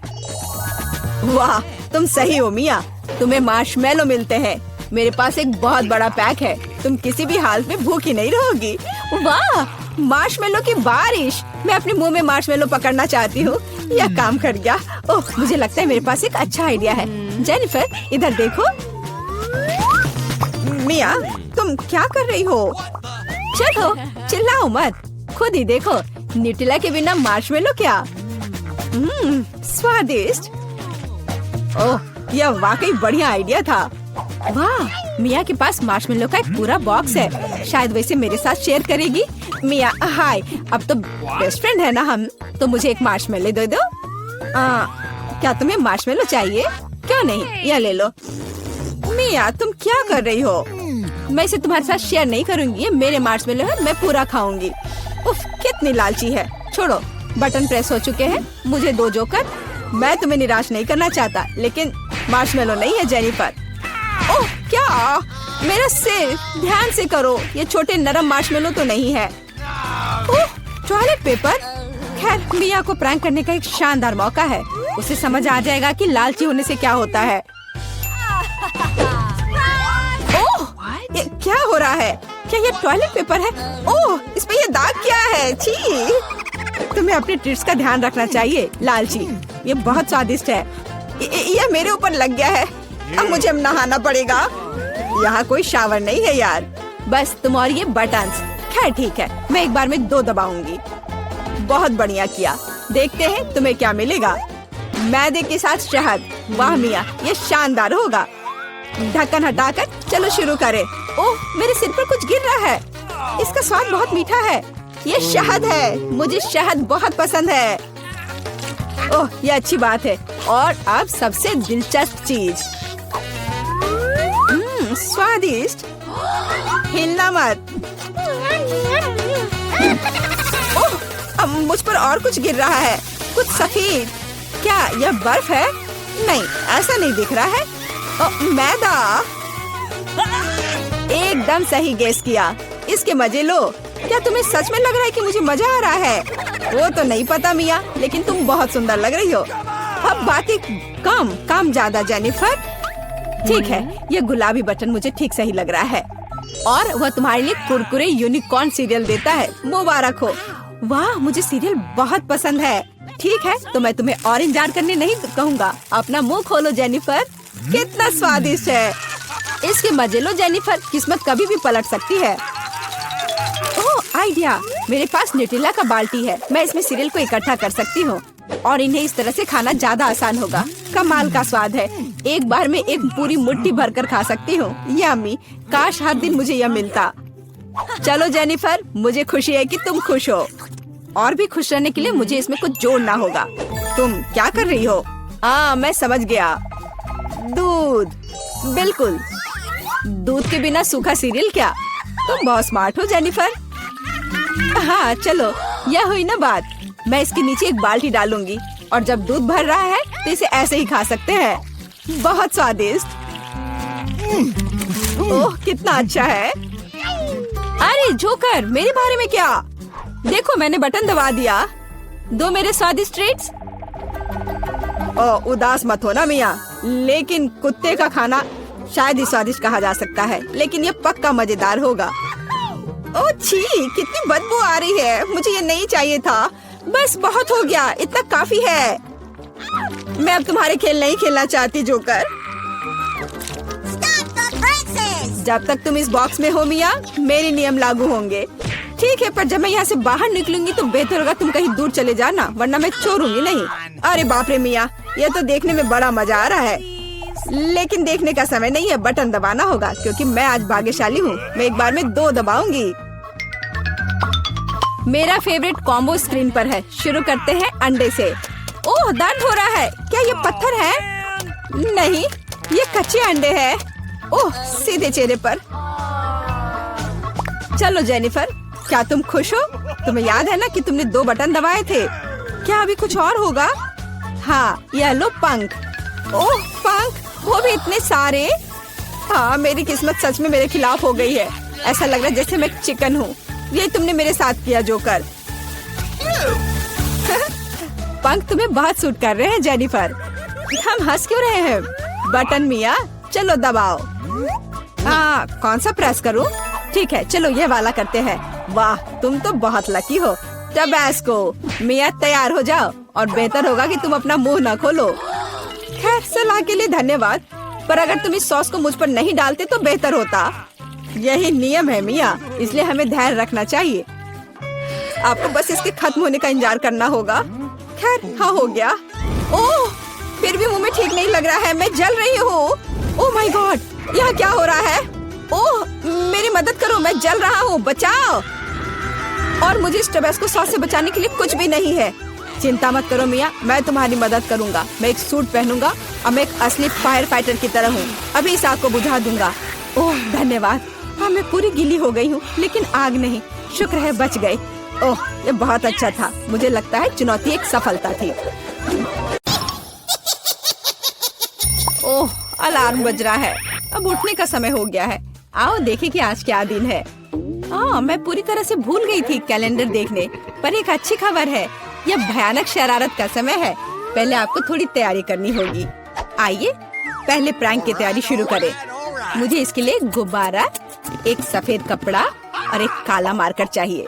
वाह, तुम सही हो मिया। तुम्हें मार्शमेलो मिलते हैं। मेरे पास एक बहुत बड़ा पैक है। तुम किसी भी हाल में भूखी नहीं रहोगी। वाह, मार्शमेलो की बारिश। मैं अपने मुंह में मार्शमेलो पकड़ना चाहती हूँ। यह काम कर गया। ओह, मुझे लगता है मेरे पास एक अच्छा आइडिया है। जेनिफर, इधर देखो। मिया, तुम क्या कर रही हो? चलो, चिल्लाओ मत, खुद ही देखो। न्यूटेला के बिना मार्शमेलो क्या? स्वादिष्ट। ओह, यह वाकई बढ़िया आइडिया था। वाह, मिया के पास मार्शमेलो का एक पूरा बॉक्स है। शायद वैसे मेरे साथ शेयर करेगी। मिया, हाय, अब तो बेस्ट फ्रेंड है ना हम। तो मुझे एक मार्शमेलो दे दो। क्या तुम्हें मार्शमेलो चाहिए? क्यों नहीं, यह ले लो। मिया, तुम क्या कर रही हो? मैं इसे तुम्हारे साथ शेयर नहीं करूंगी। ये मेरे मार्शमेलो है, मैं पूरा खाऊंगी। उफ, कितनी लालची है। छोड़ो, बटन प्रेस हो चुके हैं। मुझे दो जोकर। मैं तुम्हें निराश नहीं करना चाहता, लेकिन मार्शमेलो नहीं है जेनिफर। ओह, क्या? मेरा सिर, ध्यान से करो। ये छोटे नरम मार्शमेलो तो नहीं है। ओह, टॉयलेट पेपर। खैर, मिया को प्रैंक करने का एक शानदार मौका है। उसे समझ आ जाएगा कि लालची होने से क्या होता है। ओह, ये क्या हो रहा है? क्या ये टॉयलेट पेपर है? ओह, इस पे ये दाग क्या है? छी! तुम्हें अपने ट्रीट्स का ध्यान रखना चाहिए लालची। ये बहुत स्वादिष्ट है। ये मेरे ऊपर लग गया है। अब मुझे नहाना पड़ेगा। यहाँ कोई शावर नहीं है यार। बस तुम और ये बटन्स। खैर ठीक है, मैं एक बार में 2 दबाऊंगी। बहुत बढ़िया किया। देखते हैं तुम्हें क्या मिलेगा। मैदे के साथ शहद। वाह मिया, ये शानदार होगा। ढक्कन हटाकर चलो शुरू करें। ओह, मेरे सिर पर कुछ गिर रहा है। इसका स्वाद बहुत मीठा है। ये शहद है। मुझे शहद बहुत पसंद है। ओह, ये अच्छी बात है। और अब सबसे दिलचस्प चीज। स्वादिष्ट। हिलना मत। ओह, अब मुझ पर और कुछ गिर रहा है। कुछ सफेद। क्या यह बर्फ है? नहीं, ऐसा नहीं दिख रहा है। मैदा। एकदम सही गेस किया। इसके मजे लो। क्या तुम्हें सच में लग रहा है कि मुझे मजा आ रहा है? वो तो नहीं पता मिया, लेकिन तुम बहुत सुंदर लग रही हो। अब बातें कम, काम ज्यादा जेनिफर। ठीक है, ये गुलाबी बटन मुझे ठीक सही लग रहा है। और वह तुम्हारे लिए कुरकुरे यूनिकॉर्न सीरियल देता है। मुबारक हो। वाह, मुझे सीरियल बहुत पसंद है। ठीक है, तो मैं तुम्हें और इंतजार करने नहीं कहूँगा। अपना मुंह खोलो जेनिफर। कितना स्वादिष्ट है। इसके मजे लो जेनिफर। किस्मत कभी भी पलट सकती है। ओह, आइडिया। मेरे पास न्यूटेला का बाल्टी है। मैं इसमें सीरियल को इकट्ठा कर सकती हूँ और इन्हें इस तरह से खाना ज्यादा आसान होगा। कमाल का स्वाद है। एक बार में एक पूरी मुट्ठी भरकर खा सकती हूँ। यम्मी। काश हर दिन मुझे यह मिलता। चलो जेनिफर, मुझे खुशी है कि तुम खुश हो। और भी खुश रहने के लिए मुझे इसमें कुछ जोड़ना होगा। तुम क्या कर रही हो? मैं समझ गया। दूध। बिल्कुल, दूध के बिना सूखा सीरियल क्या? तुम बहुत स्मार्ट हो जेनिफर। हाँ, चलो, यह हुई ना बात। मैं इसके नीचे एक बाल्टी डालूंगी और जब दूध भर रहा है तो इसे ऐसे ही खा सकते हैं। बहुत स्वादिष्ट। ओह कितना अच्छा है। अरे जोकर, मेरे बारे में क्या? देखो मैंने बटन दबा दिया। दो मेरे स्वादिष्ट ट्रीट्स। ओह उदास मत हो ना मिया, लेकिन कुत्ते का खाना शायद ही स्वादिष्ट कहा जा सकता है, लेकिन ये पक्का मजेदार होगा। ओह छी, कितनी बदबू आ रही है। मुझे ये नहीं चाहिए था। बस बहुत हो गया, इतना काफी है। मैं अब तुम्हारे खेल नहीं खेलना चाहती जोकर। जब तक तुम इस बॉक्स में हो मिया, मेरे नियम लागू होंगे। ठीक है, पर जब मैं यहाँ से बाहर निकलूंगी तो बेहतर होगा तुम कहीं दूर चले जाना, वरना मैं छोड़ूंगी नहीं। अरे बाप रे मिया, ये तो देखने में बड़ा मजा आ रहा है, लेकिन देखने का समय नहीं है। बटन दबाना होगा क्योंकि मैं आज भाग्यशाली हूँ। मैं एक बार में 2 दबाऊंगी। मेरा फेवरेट कॉम्बो स्क्रीन पर है। शुरू करते हैं अंडे से। ओह दर्द हो रहा है। क्या ये पत्थर है? नहीं, ये कच्चे अंडे हैं। ओह सीधे चेहरे पर। चलो जेनिफर, क्या तुम खुश हो? तुम्हें याद है ना कि तुमने 2 बटन दबाए थे। क्या अभी कुछ और होगा? हाँ, येलो पंख। ओह पंख, वो भी इतने सारे। हाँ, मेरी किस्मत सच में मेरे खिलाफ हो गई है। ऐसा लग रहा है जैसे मैं एक चिकन हूँ। ये तुमने मेरे साथ किया जोकर। पंख तुम्हें बहुत सूट कर रहे हैं जेनिफर। हम हंस क्यों रहे हैं? बटन मिया, चलो दबाओ। हाँ, कौन सा प्रेस करूँ? ठीक है, चलो ये वाला करते हैं। वाह, तुम तो बहुत लकी हो। टबैस्को, मिया तैयार हो जाओ, और बेहतर होगा कि तुम अपना मुंह न खोलो। खैर, सलाह के लिए धन्यवाद, पर अगर तुम इस सॉस को मुझ पर नहीं डालते तो बेहतर होता। यही नियम है मिया, इसलिए हमें धैर्य रखना चाहिए। आपको बस इसके खत्म होने का इंतजार करना होगा। खैर, हाँ हो गया। ओह, फिर भी मुंह में ठीक नहीं लग रहा है। मैं जल रही हूँ। ओह माय गॉड, यहाँ क्या हो रहा है? ओह, मेरी मदद करो, मैं जल रहा हूँ, बचाओ। और मुझे इस टबैस्को सॉस से बचाने के लिए कुछ भी नहीं है। चिंता मत करो मिया, मैं तुम्हारी मदद करूँगा। मैं एक सूट पहनूंगा और मैं एक असली फायर फाइटर की तरह हूँ। अभी इस आग को बुझा दूंगा। ओह धन्यवाद। हाँ, मैं पूरी गीली हो गई हूँ, लेकिन आग नहीं। शुक्र है बच गए। ओह, ये बहुत अच्छा था। मुझे लगता है चुनौती एक सफलता थी। ओह, अलार्म बज रहा है। अब उठने का समय हो गया है। आओ देखें कि आज क्या दिन है। हाँ, मैं पूरी तरह से भूल गई थी कैलेंडर देखने, पर एक अच्छी खबर है। यह भयानक शरारत का समय है। पहले आपको थोड़ी तैयारी करनी होगी। आइए पहले प्रैंक की तैयारी शुरू करें। मुझे इसके लिए गुब्बारा, एक सफेद कपड़ा और एक काला मार्कर चाहिए।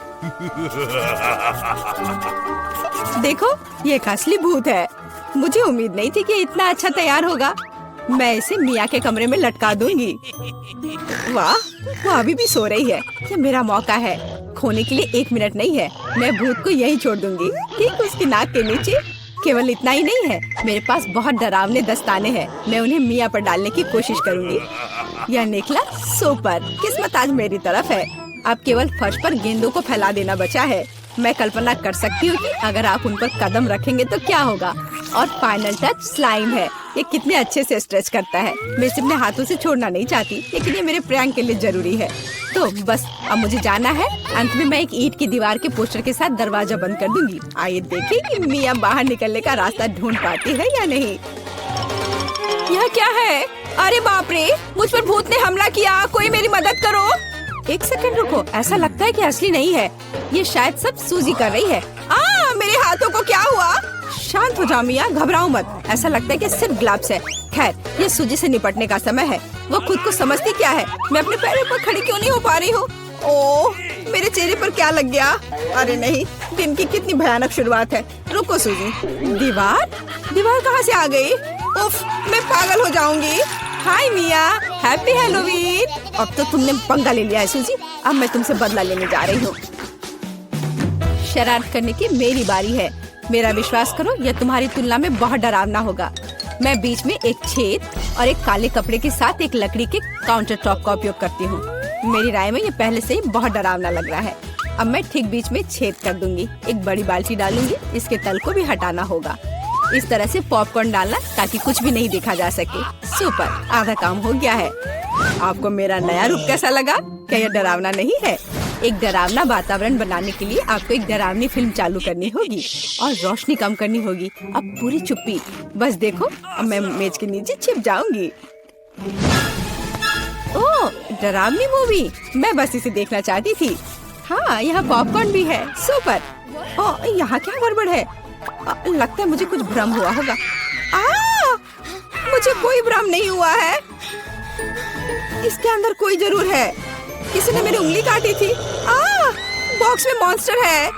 देखो, ये एक असली भूत है। मुझे उम्मीद नहीं थी कि इतना अच्छा तैयार होगा। मैं इसे मिया के कमरे में लटका दूंगी। वाह, वो अभी भी सो रही है। ये मेरा मौका है। खोने के लिए 1 मिनट नहीं है। मैं भूत को यहीं छोड़ दूंगी, ठीक उसकी नाक के नीचे। केवल इतना ही नहीं है, मेरे पास बहुत डरावने दस्ताने हैं। मैं उन्हें मिया पर डालने की कोशिश करूंगी। यह निकला सुपर। किस्मत आज मेरी तरफ है। अब केवल फर्श पर गेंदों को फैला देना बचा है। मैं कल्पना कर सकती हूँ कि अगर आप उन पर कदम रखेंगे तो क्या होगा। और फाइनल टच स्लाइम है। ये कितने अच्छे से स्ट्रेच करता है। मैं इसे अपने हाथों से छोड़ना नहीं चाहती, लेकिन ये मेरे प्रैंक के लिए जरूरी है। तो बस अब मुझे जाना है। अंत में मैं एक ईंट की दीवार के पोस्टर के साथ दरवाजा बंद कर दूंगी। आइए देखें कि मिया बाहर निकलने का रास्ता ढूंढ पाती है या नहीं। यह क्या है? अरे बाप रे, मुझ पर भूत ने हमला किया। कोई मेरी मदद करो। 1 सेकंड रुको, ऐसा लगता है कि असली नहीं है। ये शायद सब सूजी कर रही है। मेरे हाथों को क्या हुआ? शांत हो जाओ मिया, घबराओ मत। ऐसा लगता है कि सिर्फ ग्लव्स है। खैर, ये सूजी से निपटने का समय है। वो खुद को समझती क्या है? मैं अपने पैरों पर खड़ी क्यों नहीं हो पा रही हूँ? ओह, मेरे चेहरे पर क्या लग गया? अरे नहीं, दिन की कितनी भयानक शुरुआत है। रुको सूजी। दीवार कहाँ से आ गई? उफ, मैं पागल हो जाऊंगी। हाय मिया, हैप्पी हैलोवीन। अब तो तुमने पंगा ले लिया है सूजी। अब मैं तुमसे बदला लेने जा रही हूँ। शरारत करने की मेरी बारी है। मेरा विश्वास करो, यह तुम्हारी तुलना में बहुत डरावना होगा। मैं बीच में एक छेद और एक काले कपड़े के साथ एक लकड़ी के काउंटर टॉप का उपयोग करती हूँ। मेरी राय में ये पहले से ही बहुत डरावना लग रहा है। अब मैं ठीक बीच में छेद कर दूंगी। एक बड़ी बाल्टी डालूंगी। इसके तल को भी हटाना होगा। इस तरह से पॉपकॉर्न डालना ताकि कुछ भी नहीं देखा जा सके। सुपर, आधा काम हो गया है। आपको मेरा नया रूप कैसा लगा? क्या यह डरावना नहीं है? एक डरावना वातावरण बनाने के लिए आपको एक डरावनी फिल्म चालू करनी होगी और रोशनी कम करनी होगी। अब पूरी चुप्पी। बस देखो, अब मैं मेज के नीचे छिप जाऊंगी। डरावनी मूवी, मैं बस इसे देखना चाहती थी। हाँ, यहाँ पॉपकॉर्न भी है। सुपर। ओह, यहाँ क्या गड़बड़ है? लगता है मुझे कुछ भ्रम हुआ होगा। मुझे कोई भ्रम नहीं हुआ है। इसके अंदर कोई जरूर है। किसी ने मेरी उंगली काटी थी। बॉक्स में मॉन्स्टर है।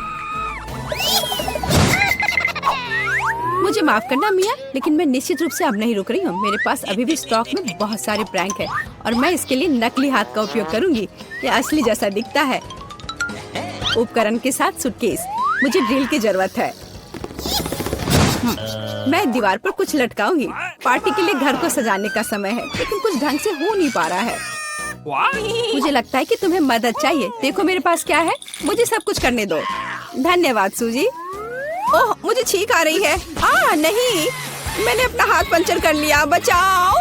मुझे माफ करना मिया, लेकिन मैं निश्चित रूप से अब नहीं रुक रही हूँ। मेरे पास अभी भी स्टॉक में बहुत सारे प्रैंक है और मैं इसके लिए नकली हाथ का उपयोग करूंगी। ये असली जैसा दिखता है। उपकरण के साथ सूटकेस। मुझे ड्रिल की जरूरत है। मैं दीवार पर कुछ लटकाऊंगी। पार्टी के लिए घर को सजाने का समय है, लेकिन कुछ ढंग से हो नहीं पा रहा है। मुझे लगता है कि तुम्हें मदद चाहिए। देखो मेरे पास क्या है। मुझे सब कुछ करने दो। धन्यवाद सूजी। ओह, मुझे छींक आ रही है। नहीं, मैंने अपना हाथ पंचर कर लिया। बचाओ।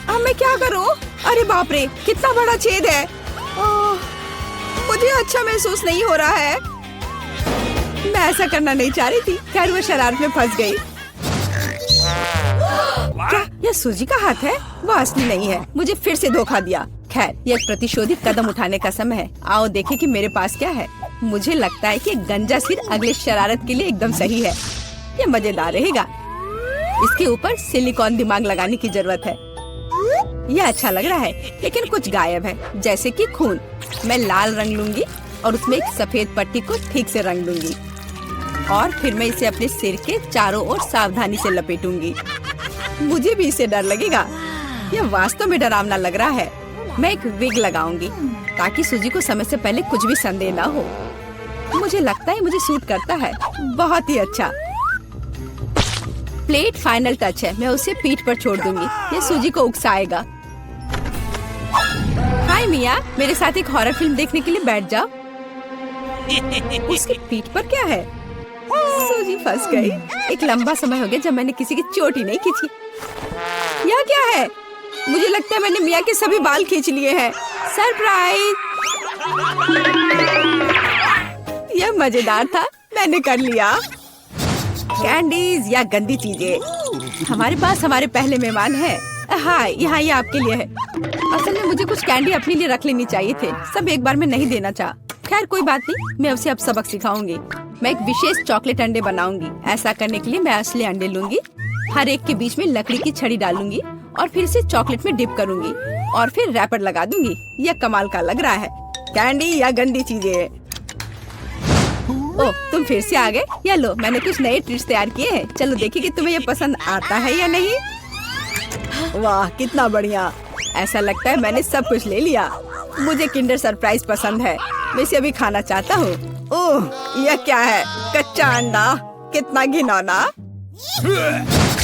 अब मैं क्या करूं? अरे बाप रे, कितना बड़ा छेद है। मुझे अच्छा महसूस नहीं हो रहा है। मैं ऐसा करना नहीं चाह रही थी। खैर, वो शरारत में फंस गई। क्या यह सूजी का हाथ है? वो असली नहीं है। मुझे फिर से धोखा दिया। खैर, यह एक प्रतिशोधित कदम उठाने का समय है। आओ देखें कि मेरे पास क्या है। मुझे लगता है कि गंजा सिर अगले शरारत के लिए एकदम सही है। यह मजेदार रहेगा। इसके ऊपर सिलिकॉन दिमाग लगाने की जरूरत है। यह अच्छा लग रहा है, लेकिन कुछ गायब है, जैसे कि खून। मैं लाल रंग लूंगी और उसमें एक सफेद पट्टी को ठीक से रंग दूंगी और फिर मैं इसे अपने सिर के चारों ओर सावधानी से लपेटूंगी। मुझे भी इससे डर लगेगा। यह वास्तव में डरावना लग रहा है। मैं एक विग लगाऊंगी ताकि सूजी को समय से पहले कुछ भी संदेह ना हो। मुझे लगता है मुझे सूट करता है। बहुत ही अच्छा। प्लेट फाइनल टच है। मैं उसे पीठ पर छोड़ दूंगी। ये सूजी को उकसाएगा। हाय मिया, मेरे साथ एक हॉरर फिल्म देखने के लिए बैठ जाओ। उसकी पीठ पर क्या है? सूजी फंस गई। एक लंबा समय हो गया जब मैंने किसी की चोट ही नहीं खींची। यह क्या है? मुझे लगता है मैंने मिया के सभी बाल खींच लिए हैं। सरप्राइज! यह मजेदार था। मैंने कर लिया। कैंडीज या गंदी चीजें। हमारे पास हमारे पहले मेहमान हैं। हाँ, यहाँ ये आपके लिए है। असल में मुझे कुछ कैंडी अपने लिए रख लेनी चाहिए थे। सब एक बार में नहीं देना चाहा। खैर कोई बात नहीं, मैं उसे अब सबक सिखाऊंगी। मैं एक विशेष चॉकलेट अंडे बनाऊंगी। ऐसा करने के लिए मैं असली अंडे लूंगी, हर एक के बीच में लकड़ी की छड़ी डालूंगी और फिर इसे चॉकलेट में डिप करूंगी और फिर रैपर लगा दूंगी। यह कमाल का लग रहा है। कैंडी या गंदी चीजें। ओह, तुम फिर से आ गए। या लो, मैंने कुछ नए ट्रीट्स तैयार किए हैं। चलो देखिए कि तुम्हें ये पसंद आता है या नहीं। वाह, कितना बढ़िया। ऐसा लगता है मैंने सब कुछ ले लिया। मुझे किंडर सरप्राइज पसंद है। मैं इसे अभी खाना चाहता हूँ। ओह, यह क्या है? कच्चा अंडा। कितना घिनौना।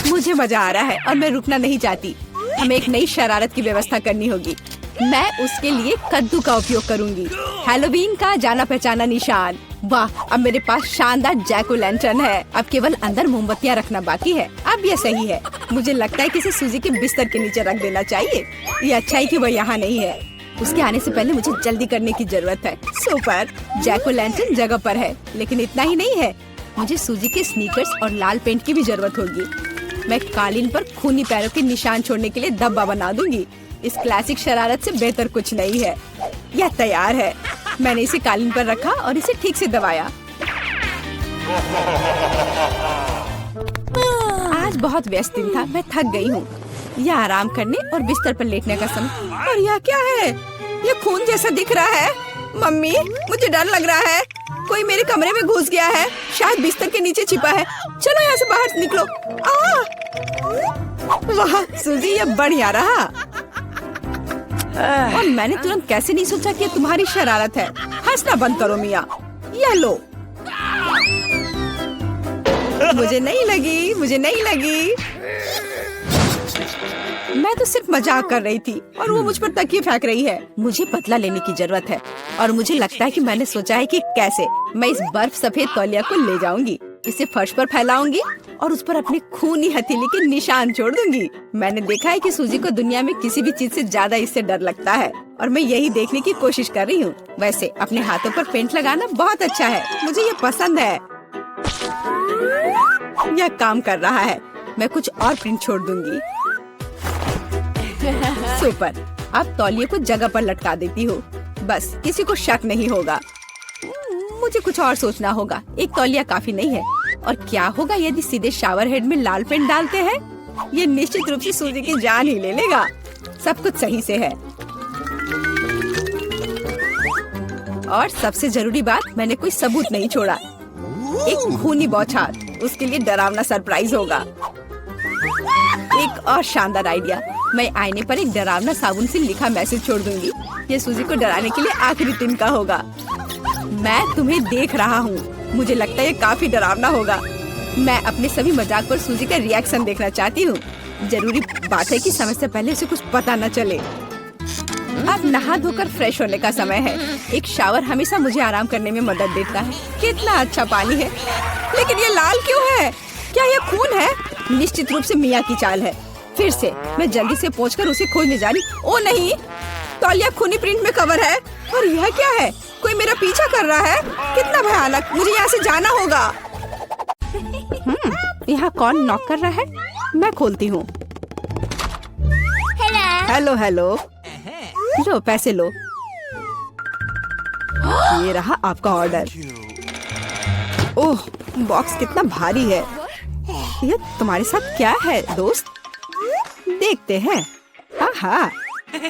मुझे मजा आ रहा है और मैं रुकना नहीं चाहती। हमें एक नई शरारत की व्यवस्था करनी होगी। मैं उसके लिए कद्दू का उपयोग करूंगी। हैलोवीन का जाना पहचाना निशान। वाह, अब मेरे पास शानदार जैक ओ लैंटर्न है। अब केवल अंदर मोमबत्तियां रखना बाकी है। अब यह सही है। मुझे लगता है कि इसे सूजी के बिस्तर के नीचे रख देना चाहिए। ये अच्छा है कि वह यहाँ नहीं है। उसके आने से पहले मुझे जल्दी करने की जरूरत है। सुपर! जैक ओ लैंटर्न जगह पर है, लेकिन इतना ही नहीं है। मुझे सूजी के स्नीकर्स और लाल पेंट की भी जरूरत होगी। मैं कालीन पर खूनी पैरों के निशान छोड़ने के लिए धब्बा बना दूंगी। इस क्लासिक शरारत से बेहतर कुछ नहीं है। यह तैयार है। मैंने इसे कालीन पर रखा और इसे ठीक से दबाया। आज बहुत व्यस्त दिन था। मैं थक गई हूँ। यह आराम करने और बिस्तर पर लेटने का समय। और यह क्या है? यह खून जैसा दिख रहा है। मम्मी, मुझे डर लग रहा है। कोई मेरे कमरे में घुस गया है। शायद बिस्तर के नीचे छिपा है। चलो यहाँ से बाहर निकलो। वाह सूजी, यह बढ़िया रहा। और मैंने तुरंत कैसे नहीं सोचा कि तुम्हारी शरारत है। हंसना बंद करो मिया। यह लो। मुझे नहीं लगी, मुझे नहीं लगी। मैं तो सिर्फ मजाक कर रही थी और वो मुझ पर तकिए फेंक रही है। मुझे बदला लेने की जरूरत है और मुझे लगता है कि मैंने सोचा है कि कैसे। मैं इस बर्फ सफेद तौलिया को ले जाऊंगी, इसे फर्श पर फैलाऊंगी और उस पर अपनी खूनी हथेली के निशान छोड़ दूंगी। मैंने देखा है कि सूजी को दुनिया में किसी भी चीज से ज्यादा इससे डर लगता है और मैं यही देखने की कोशिश कर रही हूँ। वैसे अपने हाथों पर पेंट लगाना बहुत अच्छा है। मुझे ये पसंद है। यह काम कर रहा है। मैं कुछ और प्रिंट छोड़ दूंगी। सुपर! अब तौलिए को जगह पर लटका देती हूँ, बस किसी को शक नहीं होगा। मुझे कुछ और सोचना होगा, एक तौलिया काफी नहीं है। और क्या होगा यदि सीधे शावर हेड में लाल पेंट डालते हैं? ये निश्चित रूप से सूजी की जान ही ले लेगा। सब कुछ सही से है। और सबसे जरूरी बात, मैंने कोई सबूत नहीं छोड़ा। एक खूनी बौछार, उसके लिए डरावना सरप्राइज होगा। एक और शानदार आइडिया, मैं आईने पर एक डरावना साबुन से लिखा मैसेज छोड़ दूंगी। ये सूजी को डराने के लिए आखिरी दिन का होगा। मैं तुम्हें देख रहा हूँ। मुझे लगता है ये काफी डरावना होगा। मैं अपने सभी मजाक पर सूजी का रिएक्शन देखना चाहती हूँ। जरूरी बात है कि समय से पहले उसे कुछ पता न चले। अब नहा धोकर फ्रेश होने का समय है। एक शावर हमेशा मुझे आराम करने में मदद देता है। कितना अच्छा पानी है, लेकिन ये लाल क्यों है? क्या ये खून है? निश्चित रूप से मिया की चाल है। फिर से मैं जल्दी से पहुंचकर उसे खोजने जा रही। ओ नहीं, तौलिया खूनी प्रिंट में कवर है। और यह क्या है? कोई मेरा पीछा कर रहा है। कितना भयानक, मुझे यहाँ से जाना होगा। यहाँ कौन नॉक कर रहा है? मैं खोलती हूँ। हेलो हेलो, लो पैसे लो। ये रहा आपका ऑर्डर। ओह, बॉक्स कितना भारी है। ये तुम्हारे साथ क्या है दोस्त? देखते हैं। हाँ,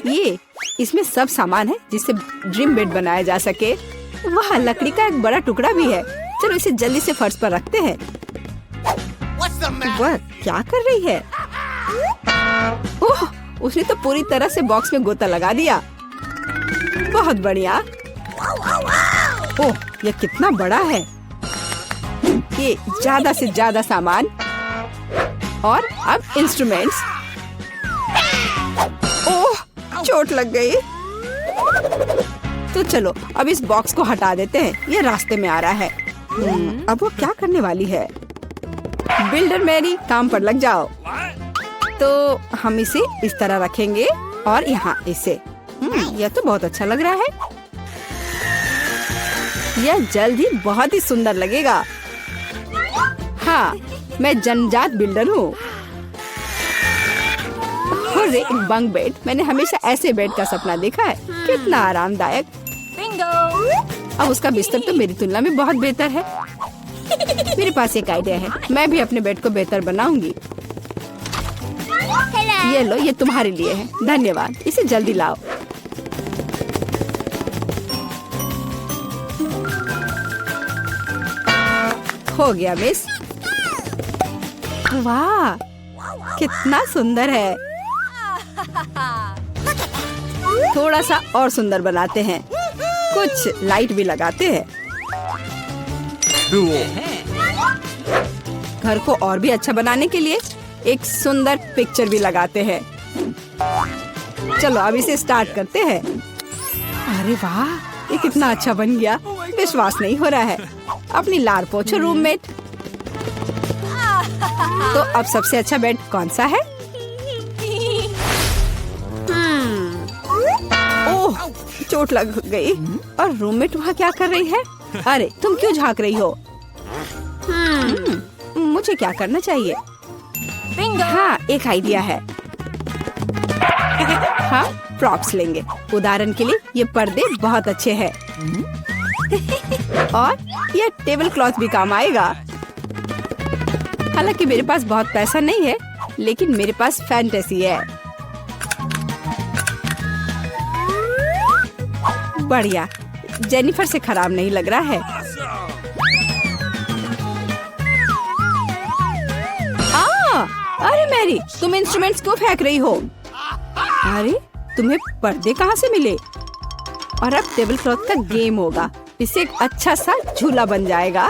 ये इसमें सब सामान है जिससे ड्रीम बेड बनाया जा सके। वहाँ लकड़ी का एक बड़ा टुकड़ा भी है। चलो इसे जल्दी से फर्श पर रखते हैं। वह क्या कर रही है? ओह, उसने तो पूरी तरह से बॉक्स में गोता लगा दिया। बहुत बढ़िया। ओह, ये कितना बड़ा है। ये ज्यादा से ज्यादा सामान और अब इंस्ट्रूमेंट्स। ओह, चोट लग गई। तो चलो अब इस बॉक्स को हटा देते हैं। ये रास्ते में आ रहा है। अब वो क्या करने वाली है? बिल्डर मैरी, काम पर लग जाओ। तो हम इसे इस तरह रखेंगे और यहाँ इसे। यह तो बहुत अच्छा लग रहा है। यह जल्द ही बहुत ही सुंदर लगेगा। हाँ, मैं जन्मजात बिल्डर हूँ। और एक बंक बेड, मैंने हमेशा ऐसे बेड का सपना देखा है। कितना आरामदायक। अब उसका बिस्तर तो मेरी तुलना में बहुत बेहतर है। मेरे पास एक आइडिया है, मैं भी अपने बेड को बेहतर बनाऊंगी। ये लो, ये तुम्हारे लिए है। धन्यवाद, इसे जल्दी लाओ। हो गया मिस। वाह, कितना सुंदर है। थोड़ा सा और सुंदर बनाते हैं। कुछ लाइट भी लगाते हैं। घर को और भी अच्छा बनाने के लिए एक सुंदर पिक्चर भी लगाते हैं। चलो अब इसे स्टार्ट करते हैं। अरे वाह, ये कितना अच्छा बन गया। विश्वास नहीं हो रहा है। अपनी लार पोछो रूममेट। तो अब सबसे अच्छा बेड कौन सा है? ओह, चोट लग गई। और रूममेट वहाँ क्या कर रही है? अरे तुम क्यों झांक रही हो? मुझे क्या करना चाहिए? हाँ, एक आइडिया है। हाँ, प्रॉप्स लेंगे। उदाहरण के लिए ये पर्दे बहुत अच्छे हैं। और ये टेबल क्लॉथ भी काम आएगा। हालांकि मेरे पास बहुत पैसा नहीं है, लेकिन मेरे पास फैंटेसी है। बढ़िया, जेनिफर से खराब नहीं लग रहा है। अरे मैरी, तुम इंस्ट्रूमेंट्स क्यों फेंक रही हो? अरे तुम्हें पर्दे कहाँ से मिले? और अब टेबल क्लॉथ का गेम होगा। इससे एक अच्छा सा झूला बन जाएगा।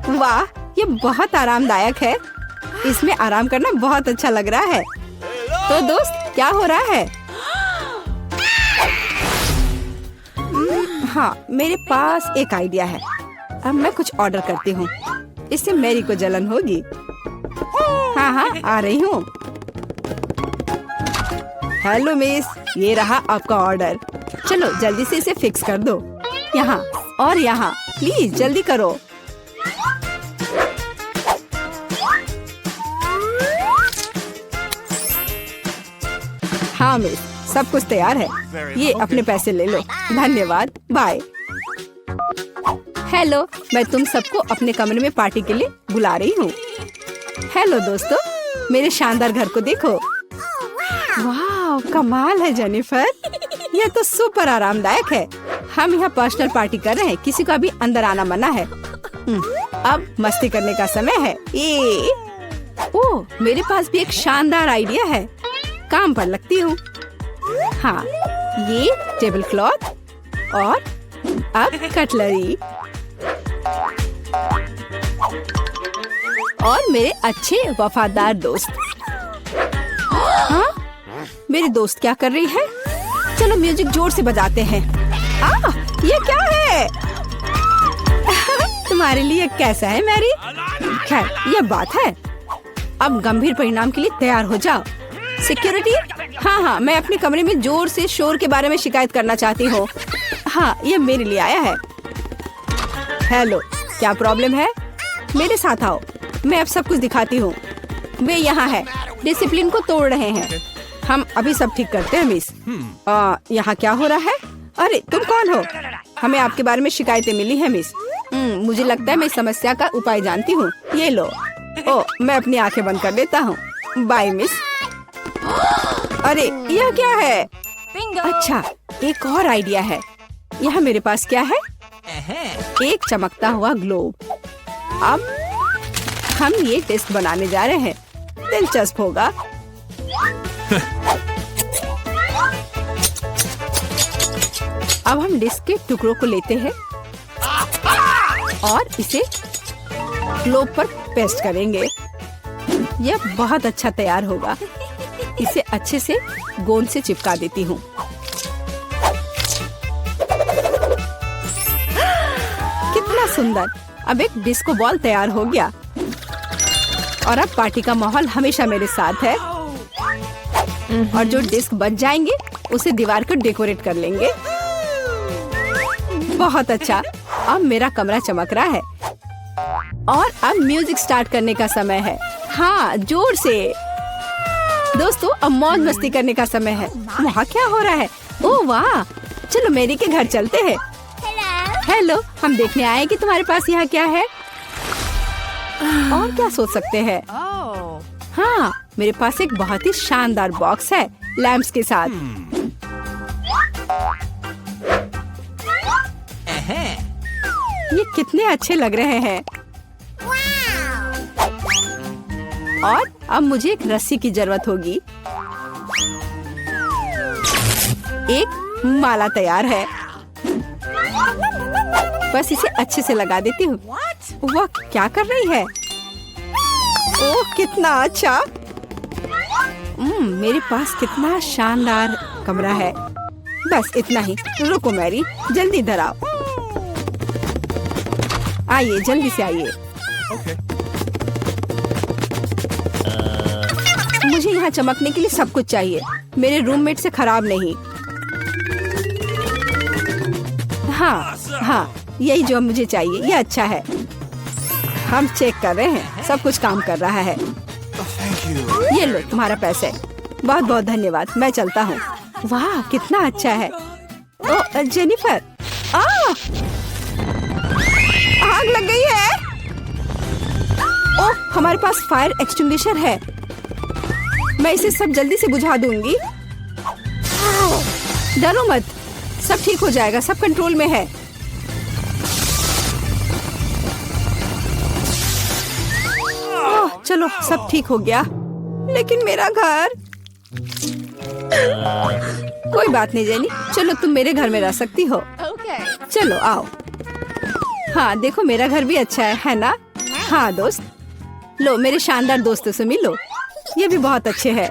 वाह, ये बहुत आरामदायक है। इसमें आराम करना बहुत अच्छा लग रहा है। तो दोस्त, क्या हो रहा है? हाँ, मेरे पास एक आइडिया है। अब मैं कुछ ऑर्डर करती हूँ। इससे मैरी को जलन होगी। हाँ, आ रही हूँ। हेलो मिस, ये रहा आपका ऑर्डर। चलो जल्दी से इसे फिक्स कर दो। यहाँ और यहाँ, प्लीज जल्दी करो। हाँ मिस, सब कुछ तैयार है। ये अपने पैसे ले लो। धन्यवाद, बाय। हेलो, मैं तुम सबको अपने कमरे में पार्टी के लिए बुला रही हूँ। हेलो दोस्तों, मेरे शानदार घर को देखो। वाह, कमाल है जेनिफर, यह तो सुपर आरामदायक है। हम यहाँ पर्सनल पार्टी कर रहे हैं, किसी का भी अंदर आना मना है। अब मस्ती करने का समय है। ओह, मेरे पास भी एक शानदार आइडिया है, काम पर लगती हूँ। हाँ, ये टेबल क्लॉथ और अब कटलरी और मेरे अच्छे वफादार दोस्त। हाँ, मेरी दोस्त क्या कर रही है? चलो म्यूजिक जोर से बजाते हैं। ये क्या है? तुम्हारे लिए कैसा है मैरी? खैर, ये बात है। अब गंभीर परिणाम के लिए तैयार हो जाओ। सिक्योरिटी, हाँ, मैं अपने कमरे में जोर से शोर के बारे में शिकायत करना चाहती हूँ। हाँ, ये मेरे लिए आया है। हेलो, क्या प्रॉब्लम है? मेरे साथ आओ, मैं अब सब कुछ दिखाती हूँ। वे यहाँ है, डिसिप्लिन को तोड़ रहे हैं। हम अभी सब ठीक करते हैं मिस। यहाँ क्या हो रहा है? अरे तुम कौन हो? हमें आपके बारे में शिकायतें मिली है मिस। मुझे लगता है मैं इस समस्या का उपाय जानती हूँ। ये लो। मैं अपनी आंखें बंद कर लेता हूँ। Bye miss. अरे यह क्या है? अच्छा, एक और आइडिया है। यहाँ मेरे पास क्या है? एक चमकता हुआ ग्लोब। अब हम ये टेस्ट बनाने जा रहे हैं, दिलचस्प होगा। अब हम डिस्क के टुकड़ों को लेते हैं और इसे ग्लोब पर पेस्ट करेंगे। यह बहुत अच्छा तैयार होगा। इसे अच्छे से गोंद से चिपका देती हूँ। कितना सुंदर! अब एक डिस्को बॉल तैयार हो गया और अब पार्टी का माहौल हमेशा मेरे साथ है। और जो डिस्क बच जाएंगे उसे दीवार को डेकोरेट कर लेंगे। बहुत अच्छा, अब मेरा कमरा चमक रहा है और अब म्यूजिक स्टार्ट करने का समय है। हाँ, जोर से। दोस्तों, अब मौज मस्ती करने का समय है। वहाँ क्या हो रहा है? ओह वाह, चलो मेरी के घर चलते हैं। हेलो, हम देखने आए कि तुम्हारे पास यहाँ क्या है। और क्या सोच सकते हैं? हाँ, मेरे पास एक बहुत ही शानदार बॉक्स है लैंप्स के साथ। ये कितने अच्छे लग रहे हैं। और अब मुझे एक रस्सी की जरूरत होगी। एक माला तैयार है, बस इसे अच्छे से लगा देती हूँ। वह क्या कर रही है? ओह, कितना अच्छा! मेरे पास कितना शानदार कमरा है। बस इतना ही। रुको मैरी, जल्दी इधर आओ। आइए, जल्दी से आइए। मुझे यहाँ चमकने के लिए सब कुछ चाहिए। मेरे रूममेट से खराब नहीं। हाँ, यही जो मुझे चाहिए। ये अच्छा है। हम चेक कर रहे हैं, सब कुछ काम कर रहा है। ये लो तुम्हारा पैसे। बहुत बहुत धन्यवाद, मैं चलता हूँ। वाह, कितना अच्छा है। ओह जेनिफर, आग लग गई है। ओह, हमारे पास फायर एक्सटिंग्विशर है। मैं इसे सब जल्दी से बुझा दूंगी। डरो मत, सब ठीक हो जाएगा, सब कंट्रोल में है। ओह, चलो सब ठीक हो गया। लेकिन मेरा घर। कोई बात नहीं जेनी, चलो तुम मेरे घर में रह सकती हो। चलो आओ। हाँ देखो, मेरा घर भी अच्छा है ना? हाँ दोस्त, लो मेरे शानदार दोस्तों से मिलो। ये भी बहुत अच्छे हैं।